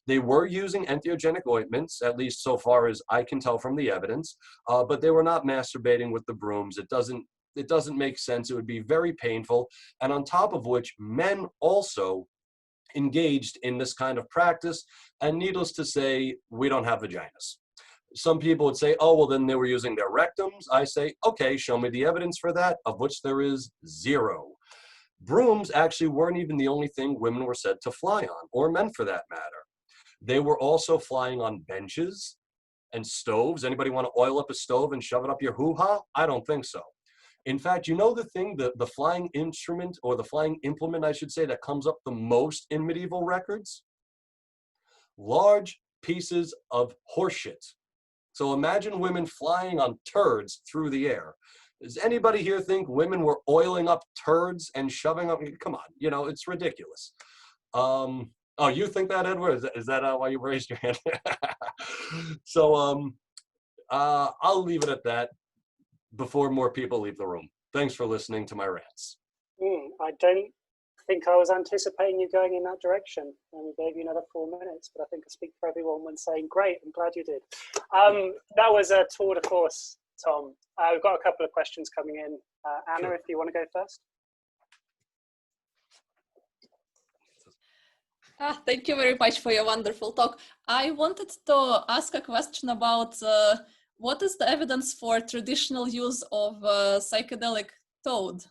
Speaker 3: They were using entheogenic ointments, at least so far as I can tell from the evidence, but they were not masturbating with the brooms. It doesn't make sense. It would be very painful. And on top of which, men also engaged in this kind of practice. And needless to say, we don't have vaginas. Some people would say, oh, well, then they were using their rectums. I say, okay, show me the evidence for that, of which there is zero. Brooms actually weren't even the only thing women were said to fly on, or men for that matter. They were also flying on benches and stoves. Anybody want to oil up a stove and shove it up your hoo-ha? I don't think so. In fact, you know the thing, the flying instrument, or the flying implement, I should say, that comes up the most in medieval records? Large pieces of horse shit. So imagine women flying on turds through the air. Does anybody here think women were oiling up turds and shoving up? Come on, you know, it's ridiculous. Oh, you think that, Edward? Is that why you raised your hand? So I'll leave it at that before more people leave the room. Thanks for listening to my rants.
Speaker 1: I don't think I was anticipating you going in that direction, and we gave you another 4 minutes, but I think I speak for everyone when saying, great, I'm glad you did. That was a tour de force, Tom. We've got a couple of questions coming in. Anna, sure. If you want to go first.
Speaker 4: Thank you very much for your wonderful talk. I wanted to ask a question about what is the evidence for traditional use of psychedelic toad?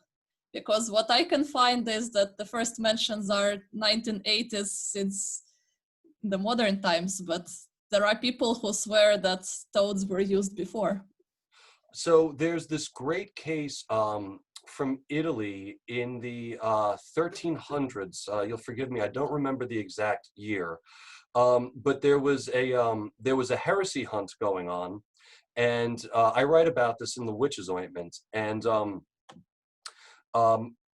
Speaker 4: Because what I can find is that the first mentions are 1980s since the modern times, but there are people who swear that toads were used before.
Speaker 3: So there's this great case from Italy in the 1300s. You'll forgive me, I don't remember the exact year, but there was a heresy hunt going on, and I write about this in the Witch's Ointment. And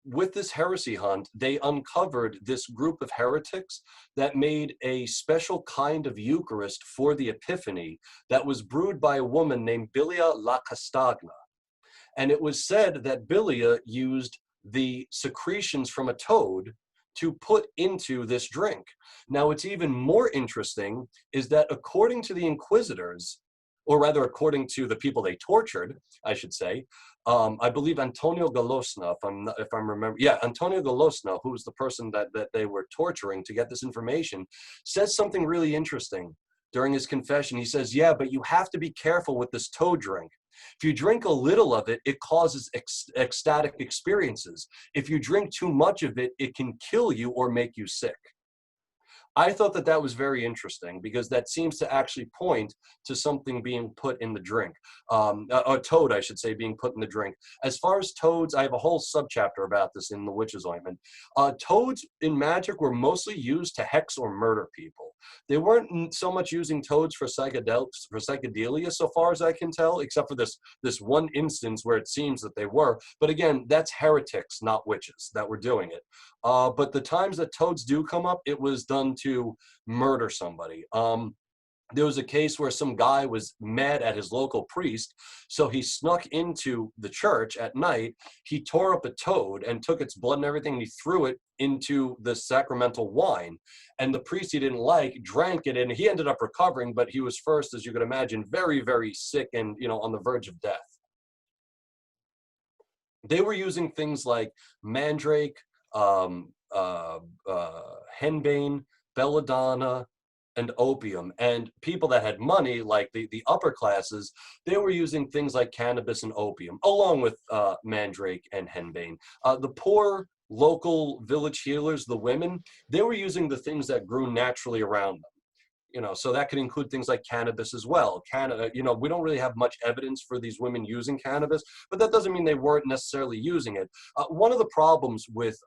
Speaker 3: with this heresy hunt, they uncovered this group of heretics that made a special kind of Eucharist for the Epiphany that was brewed by a woman named Bilia La Castagna. And it was said that Bilia used the secretions from a toad to put into this drink. Now, what's even more interesting is that according to the inquisitors, or rather according to the people they tortured, I should say, I believe Antonio Golosna, if I'm remembering, yeah, Antonio Golosna, who was the person that they were torturing to get this information, says something really interesting during his confession. He says, yeah, but you have to be careful with this toad drink. If you drink a little of it, it causes ecstatic experiences. If you drink too much of it, it can kill you or make you sick. I thought that was very interesting because that seems to actually point to something being put in the drink, a toad, I should say, being put in the drink. As far as toads, I have a whole subchapter about this in the Witch's Ointment. Toads in magic were mostly used to hex or murder people. They weren't so much using toads for psychedelia, so far as I can tell, except for this one instance where it seems that they were. But again, that's heretics, not witches, that were doing it. But the times that toads do come up, it was done to murder somebody. There was a case where some guy was mad at his local priest, so he snuck into the church at night. He tore up a toad and took its blood and everything, and he threw it into the sacramental wine. And the priest he didn't like drank it, and he ended up recovering, but he was first, as you could imagine, very, very sick and, you know, on the verge of death. They were using things like mandrake, henbane, belladonna, and opium. And people that had money, like the upper classes, they were using things like cannabis and opium, along with mandrake and henbane. The poor local village healers, the women, they were using the things that grew naturally around them. You know, so that could include things like cannabis as well. You know, we don't really have much evidence for these women using cannabis, but that doesn't mean they weren't necessarily using it. One of the problems with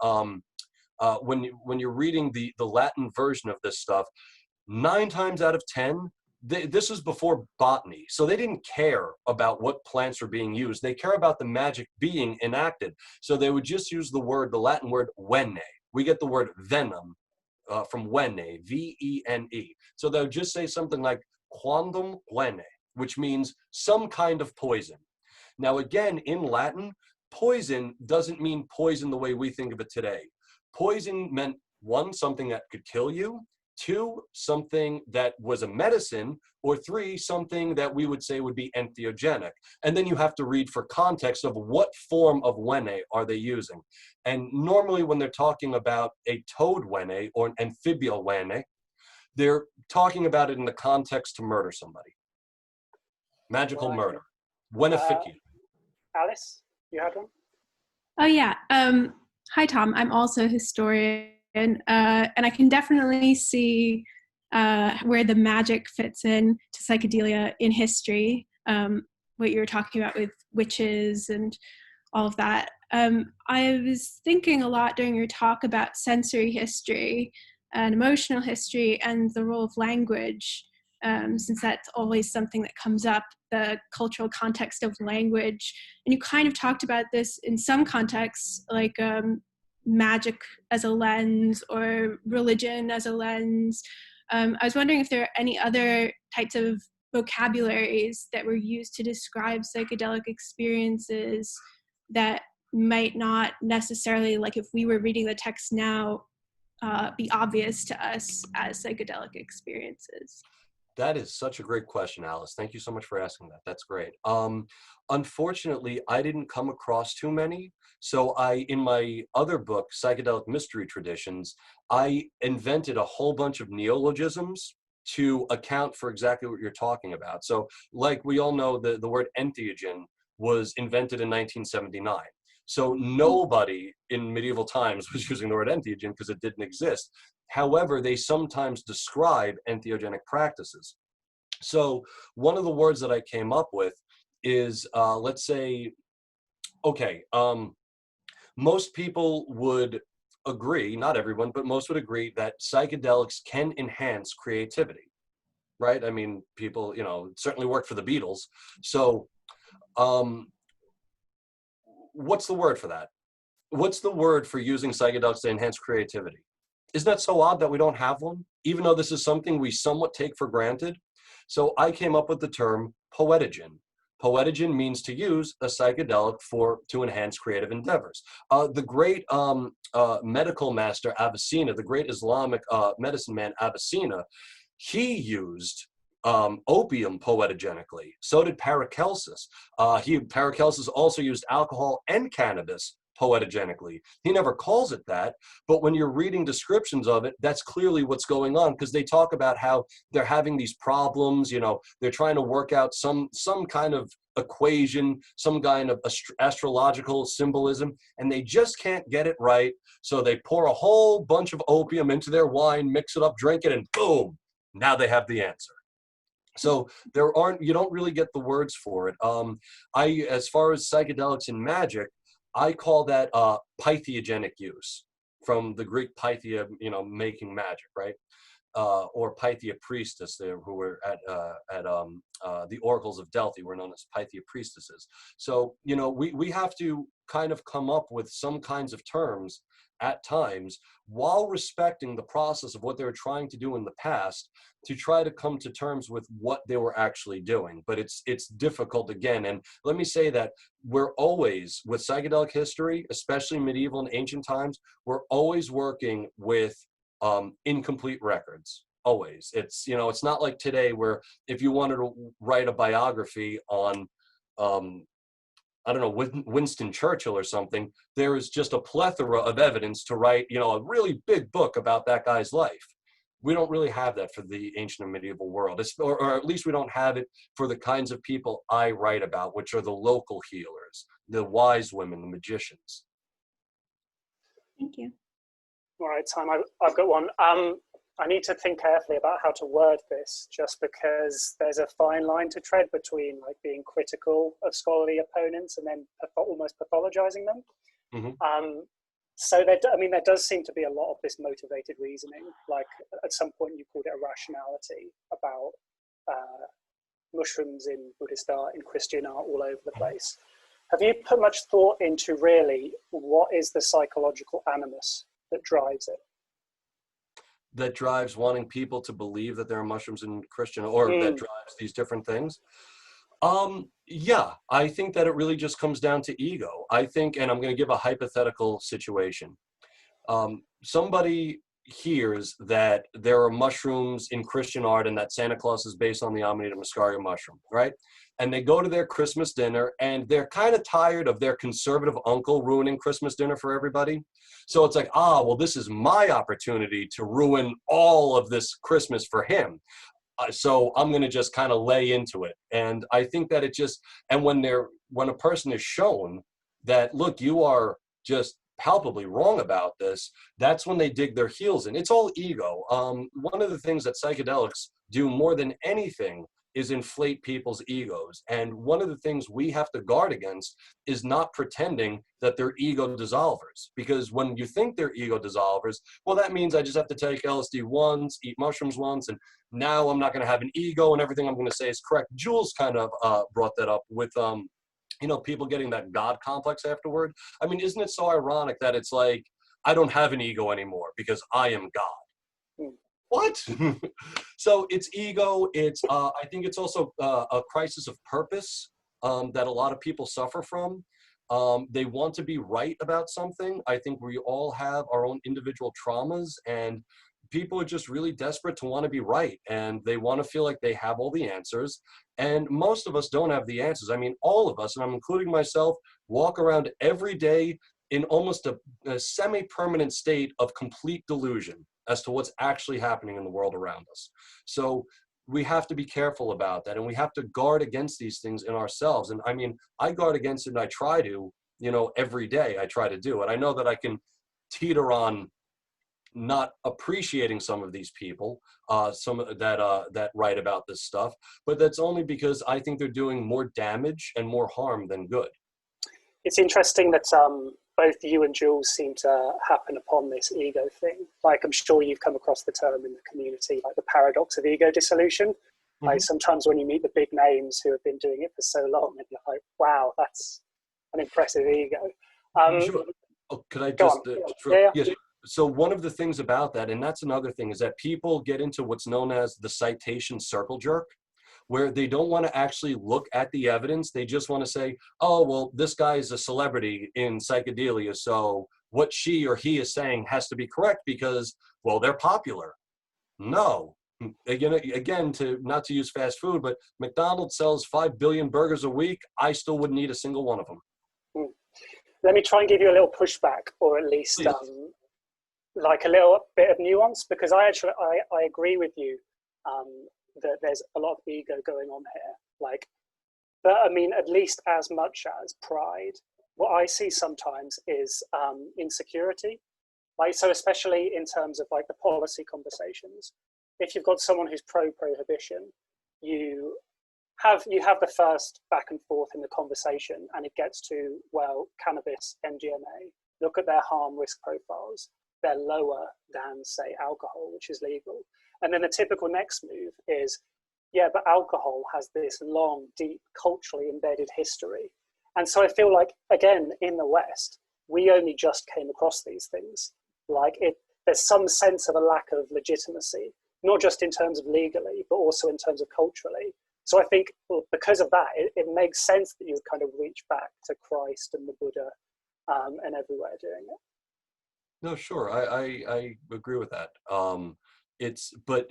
Speaker 3: when you're reading the Latin version of this stuff, 9 times out of 10, this was before botany, so they didn't care about what plants were being used. They care about the magic being enacted. So they would just use the Latin word vene. We get the word venom from vene, V-E-N-E. So they would just say something like quandam vene, which means some kind of poison. Now again, in Latin, poison doesn't mean poison the way we think of it today. Poison meant 1, something that could kill you, 2, something that was a medicine, or 3, something that we would say would be entheogenic. And then you have to read for context of what form of vene are they using. And normally when they're talking about a toad vene or an amphibial vene, they're talking about it in the context to murder somebody. Magical murder. Veneficia.
Speaker 1: Alice, you had one?
Speaker 6: Oh yeah. Hi Tom, I'm also a historian, and I can definitely see where the magic fits in to psychedelia in history, what you were talking about with witches and all of that. I was thinking a lot during your talk about sensory history and emotional history and the role of language, since that's always something that comes up, the cultural context of language. And you kind of talked about this in some contexts, like magic as a lens or religion as a lens. I was wondering if there are any other types of vocabularies that were used to describe psychedelic experiences that might not necessarily, like if we were reading the text now, be obvious to us as psychedelic experiences.
Speaker 3: That is such a great question, Alice. Thank you so much for asking that. That's great. Unfortunately, I didn't come across too many. So in my other book, Psychedelic Mystery Traditions, I invented a whole bunch of neologisms to account for exactly what you're talking about. So like we all know, the word entheogen was invented in 1979. So nobody in medieval times was using the word entheogen because it didn't exist. However, they sometimes describe entheogenic practices. So one of the words that I came up with is, let's say, okay, most people would agree, not everyone, but most would agree that psychedelics can enhance creativity, right? I mean, people, you know, it certainly worked for the Beatles. So what's the word for that? What's the word for using psychedelics to enhance creativity? Isn't that so odd that we don't have one, even though this is something we somewhat take for granted? So I came up with the term poetogen. Poetogen means to use a psychedelic to enhance creative endeavors. The great medical master Avicenna, the great Islamic medicine man Avicenna, he used opium poetogenically. So did Paracelsus. Paracelsus also used alcohol and cannabis poetogenically. He never calls it that, but when you're reading descriptions of it, that's clearly what's going on, because they talk about how they're having these problems, you know, they're trying to work out some kind of equation, some kind of astrological symbolism, and they just can't get it right. So they pour a whole bunch of opium into their wine, mix it up, drink it, and boom, now they have the answer. So you don't really get the words for it. As far as psychedelics and magic, I call that Entheogenic use, from the Greek Pythia, you know, making magic, right? Or Pythia priestess, who were at the oracles of Delphi, were known as Pythia priestesses. So, you know, we have to kind of come up with some kinds of terms at times, while respecting the process of what they were trying to do in the past, to try to come to terms with what they were actually doing. But it's difficult again. And let me say that we're always, with psychedelic history, especially medieval and ancient times, we're always working with incomplete records. Always. It's, you know, it's not like today where if you wanted to write a biography on I don't know, Winston Churchill or something, there is just a plethora of evidence to write, you know, a really big book about that guy's life. We don't really have that for the ancient and medieval world, or at least we don't have it for the kinds of people I write about, which are the local healers, the wise women, the magicians.
Speaker 6: Thank you.
Speaker 1: All right, Tom, I've got one. I need to think carefully about how to word this, just because there's a fine line to tread between like being critical of scholarly opponents and then almost pathologizing them. Mm-hmm. So there does seem to be a lot of this motivated reasoning. Like at some point you called it a rationality about mushrooms in Buddhist art, in Christian art, all over the place. Have you put much thought into really what is the psychological animus that drives it?
Speaker 3: That drives wanting people to believe that there are mushrooms in Christian, or that drives these different things? Yeah, I think that it really just comes down to ego. I think, and I'm going to give a hypothetical situation. Somebody hears that there are mushrooms in Christian art and that Santa Claus is based on the Amanita muscaria mushroom, right? And they go to their Christmas dinner and they're kind of tired of their conservative uncle ruining Christmas dinner for everybody. So it's like, well, this is my opportunity to ruin all of this Christmas for him. So I'm going to just kind of lay into it. And I think that and when a person is shown that, look, you are just palpably wrong about this, that's when they dig their heels in. It's all ego. One of the things that psychedelics do more than anything is inflate people's egos. And one of the things we have to guard against is not pretending that they're ego dissolvers. Because when you think they're ego dissolvers, well, that means I just have to take LSD once, eat mushrooms once, and now I'm not going to have an ego and everything I'm going to say is correct. JULES kind of brought that up with, you know, people getting that God complex afterward. I mean, isn't it so ironic that it's like, I don't have an ego anymore because I am God? What? So it's ego. It's I think it's also a crisis of purpose that a lot of people suffer from. They want to be right about something. I think we all have our own individual traumas, and people are just really desperate to want to be right, and they want to feel like they have all the answers. And most of us don't have the answers. I mean, all of us, and I'm including myself, walk around every day in almost a semi-permanent state of complete delusion as to what's actually happening in the world around us. So we have to be careful about that, and we have to guard against these things in ourselves. And I mean, I guard against it, and I try to, you know, every day I try to do it. I know that I can teeter on not appreciating some of these people, that write about this stuff, but that's only because I think they're doing more damage and more harm than good.
Speaker 1: It's interesting that both you and Jules seem to happen upon this ego thing. Like, I'm sure you've come across the term in the community, like the paradox of ego-dissolution. Mm-hmm. Like, sometimes when you meet the big names who have been doing it for so long, and you're like, wow, that's an impressive ego.
Speaker 3: Sure. Oh, could I just, yes. So one of the things about that, and that's another thing, is that people get into what's known as the citation circle jerk, where they don't want to actually look at the evidence. They just want to say, oh, well, this guy is a celebrity in psychedelia, so what she or he is saying has to be correct because, well, they're popular. No. Again, not to use fast food, but McDonald's sells 5 billion burgers a week. I still wouldn't eat a single one of them.
Speaker 1: Let me try and give you a little pushback, or at least like a little bit of nuance, because I agree with you that there's a lot of ego going on here. Like, but I mean, at least as much as pride, what I see sometimes is insecurity. Like, so especially in terms of like the policy conversations, if you've got someone who's pro-prohibition, you have the first back and forth in the conversation, and it gets to, well, cannabis, MDMA, look at their harm risk profiles. They're lower than, say, alcohol, which is legal. And then the typical next move is, yeah, but alcohol has this long, deep, culturally embedded history. And so I feel like, again, in the West, we only just came across these things. Like, there's some sense of a lack of legitimacy, not just in terms of legally, but also in terms of culturally. So I think, well, because of that, it makes sense that you would kind of reach back to Christ and the Buddha and everywhere doing it.
Speaker 3: No, sure, I agree with that. But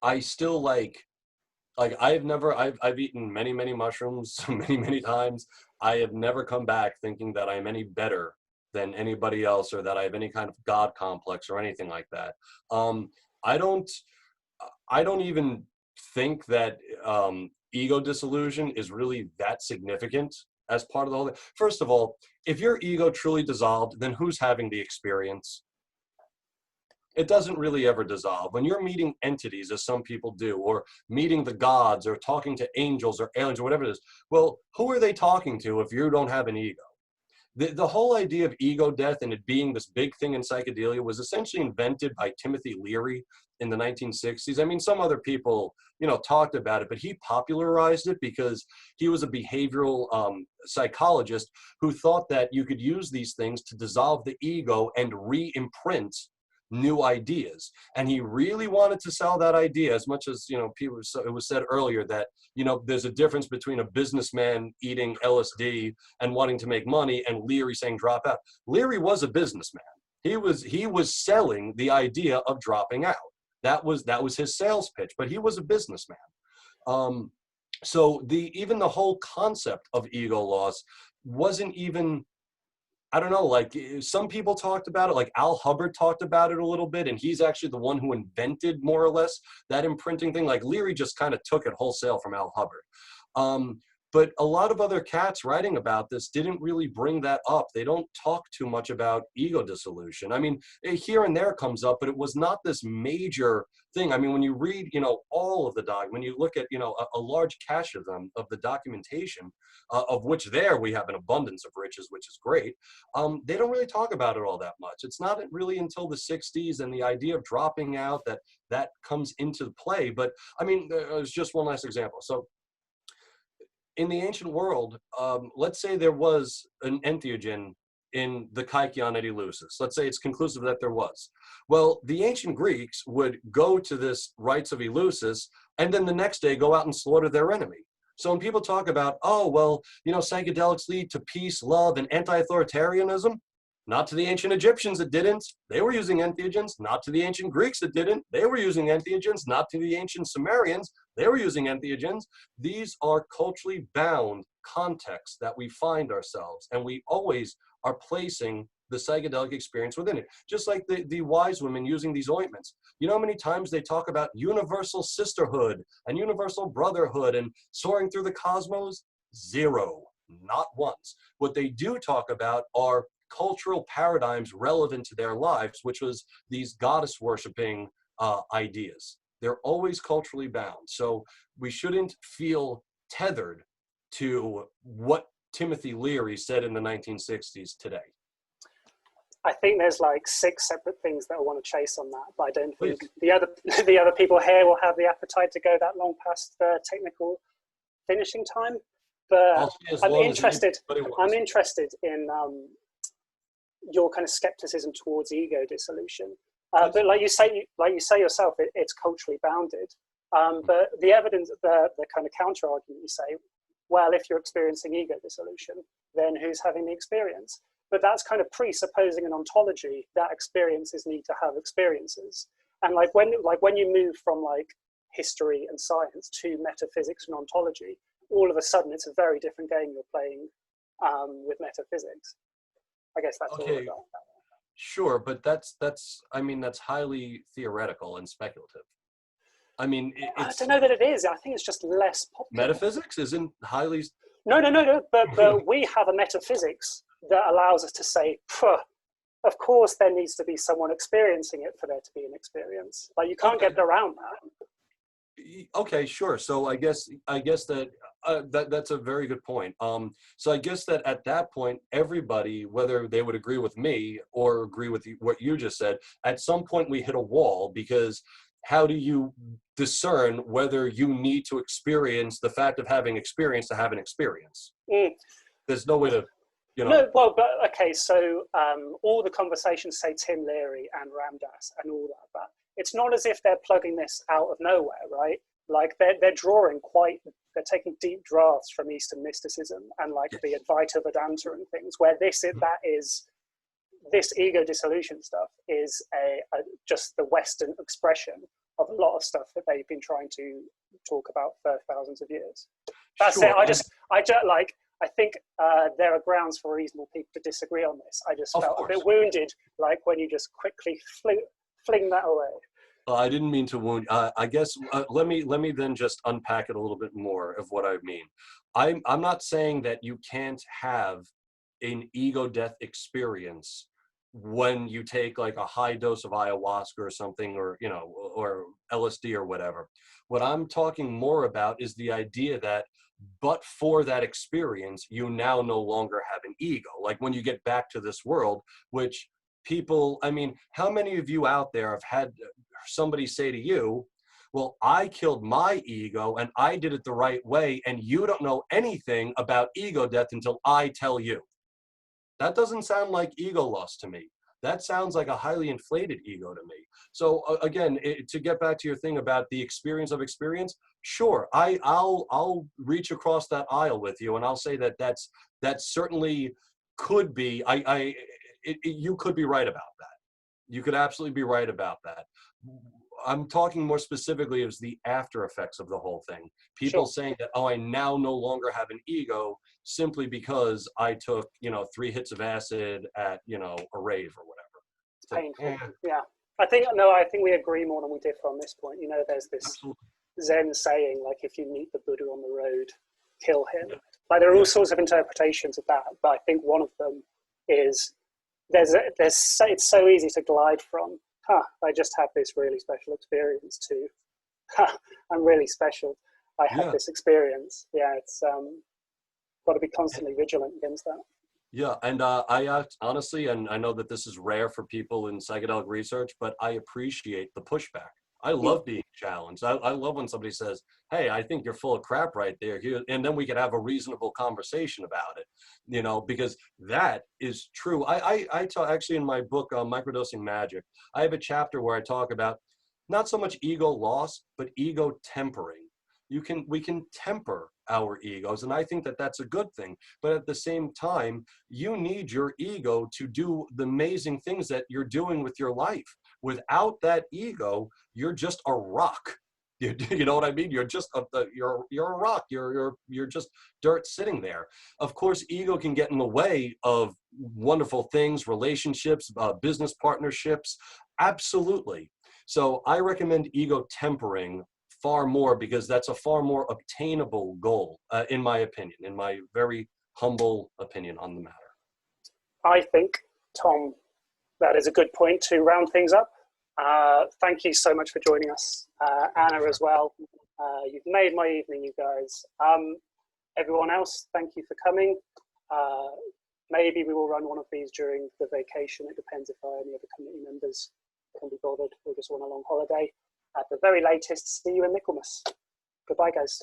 Speaker 3: I still like I've eaten many mushrooms many times. I have never come back thinking that I'm any better than anybody else, or that I have any kind of God complex or anything like that. I don't even think that ego dissolution is really that significant as part of the whole thing. First of all, if your ego truly dissolved, then who's having the experience? It doesn't really ever dissolve. When you're meeting entities, as some people do, or meeting the gods, or talking to angels or aliens or whatever it is, well, who are they talking to if you don't have an ego? The whole idea of ego death and it being this big thing in psychedelia was essentially invented by Timothy Leary in the 1960s. I mean, some other people, talked about it, but he popularized it because he was a behavioral psychologist who thought that you could use these things to dissolve the ego and re-imprint new ideas. And he really wanted to sell that idea, as much as, people, it was said earlier that, there's a difference between a businessman eating LSD and wanting to make money and Leary saying drop out. Leary was a businessman. He was selling the idea of dropping out. That was his sales pitch, but he was a businessman. So even the whole concept of ego loss wasn't even, I don't know, like some people talked about it, like Al Hubbard talked about it a little bit, and he's actually the one who invented more or less that imprinting thing. Like Leary just kind of took it wholesale from Al Hubbard. But a lot of other cats writing about this didn't really bring that up. They don't talk too much about ego dissolution. I mean, here and there comes up, but it was not this major thing. I mean, when you read, all of the when you look at, a large cache of them, of the documentation, of which there we have an abundance of riches, which is great. They don't really talk about it all that much. It's not really until the 60s and the idea of dropping out that comes into play. But I mean, there's just one last example. So in the ancient world, let's say there was an entheogen in the kykeon at Eleusis. Let's say it's conclusive that there was. Well, the ancient Greeks would go to this rites of Eleusis and then the next day go out and slaughter their enemy. So when people talk about, oh, well, psychedelics lead to peace, love, and anti-authoritarianism, not to the ancient Egyptians it didn't. They were using entheogens. Not to the ancient Greeks it didn't. They were using entheogens. Not to the ancient Sumerians. They were using entheogens. These are culturally bound contexts that we find ourselves, and we always are placing the psychedelic experience within it. Just like the wise women using these ointments. You know how many times they talk about universal sisterhood and universal brotherhood and soaring through the cosmos? Zero. Not once. What they do talk about are cultural paradigms relevant to their lives, which was these goddess worshiping ideas. They're always culturally bound. So we shouldn't feel tethered to what Timothy Leary said in the 1960s today.
Speaker 1: I think there's like 6 separate things that I want to chase on that, but I don't think the other people here will have the appetite to go that long past the technical finishing time. But I'm interested in your kind of skepticism towards ego dissolution. But like you say yourself, it's culturally bounded. But the evidence, the kind of counter argument, you say, well, if you're experiencing ego dissolution, then who's having the experience? But that's kind of presupposing an ontology that experiences need to have experiences. And like when you move from like history and science to metaphysics and ontology, all of a sudden it's a very different game you're playing with metaphysics. I guess that's all about that.
Speaker 3: Sure, but that's highly theoretical and speculative. I mean,
Speaker 1: I don't know that it is. I think it's just less popular.
Speaker 3: Metaphysics isn't highly...
Speaker 1: No. But we have a metaphysics that allows us to say, of course there needs to be someone experiencing it for there to be an experience. Like you can't get around that.
Speaker 3: Okay, sure. So I guess that that's a very good point. So I guess that at that point, everybody, whether they would agree with me or agree with what you just said, at some point we hit a wall, because how do you discern whether you need to experience the fact of having experience to have an experience? There's no way to,
Speaker 1: No, well, but okay, so all the conversations, say Tim Leary and Ramdas and all that, but it's not as if they're plugging this out of nowhere, right? Like they're taking deep drafts from Eastern mysticism and like the Advaita Vedanta and things, where this ego dissolution stuff is just the Western expression of a lot of stuff that they've been trying to talk about for thousands of years. That's it. I think there are grounds for reasonable people to disagree on this. I just felt a bit wounded, like when you just quickly fling that away.
Speaker 3: I didn't mean to wound. I guess let me then just unpack it a little bit more of what I mean. I'm not saying that you can't have an ego death experience when you take like a high dose of ayahuasca or something, or or LSD or whatever. What I'm talking more about is the idea that, but for that experience, you now no longer have an ego. Like when you get back to this world, which people, I mean, how many of you out there have had somebody say to you, well, I killed my ego and I did it the right way, and you don't know anything about ego death until I tell you? That doesn't sound like ego loss to me. That sounds like a highly inflated ego to me. So again, to get back to your thing about the experience of experience, sure, I'll reach across that aisle with you, and I'll say that certainly could be. You could be right about that. You could absolutely be right about that. I'm talking more specifically as the after effects of the whole thing. People saying that, oh, I now no longer have an ego simply because I took, 3 hits of acid at, a rave or whatever.
Speaker 1: It's painful. Yeah. I think we agree more than we differ on this point. There's this Zen saying, like, if you meet the Buddha on the road, kill him. Like, there are all sorts of interpretations of that, but I think one of them is it's so easy to glide from, I just had this really special experience, to, I'm really special, I had this experience. Yeah, it's got to be constantly vigilant against that.
Speaker 3: Yeah, and I honestly, and I know that this is rare for people in psychedelic research, but I appreciate the pushback. I love being challenged. I love when somebody says, hey, I think you're full of crap right there. And then we can have a reasonable conversation about it, because that is true. I talk, actually in my book, Microdosing Magic, I have a chapter where I talk about not so much ego loss, but ego tempering. We can temper our egos, and I think that that's a good thing. But at the same time, you need your ego to do the amazing things that you're doing with your life. Without that ego, you're just a rock. You know what I mean? You're just you're a rock. You're just dirt sitting there. Of course, ego can get in the way of wonderful things, relationships, business partnerships. Absolutely. So I recommend ego tempering far more, because that's a far more obtainable goal, in my opinion, in my very humble opinion on the matter.
Speaker 1: I think, Tom, that is a good point to round things up. Thank you so much for joining us. Anna as well. You've made my evening, you guys. Everyone else, thank you for coming. Maybe we will run one of these during the vacation. It depends if any other committee members can be bothered or just want a long holiday. At the very latest, see you in Michaelmas. Goodbye, guys.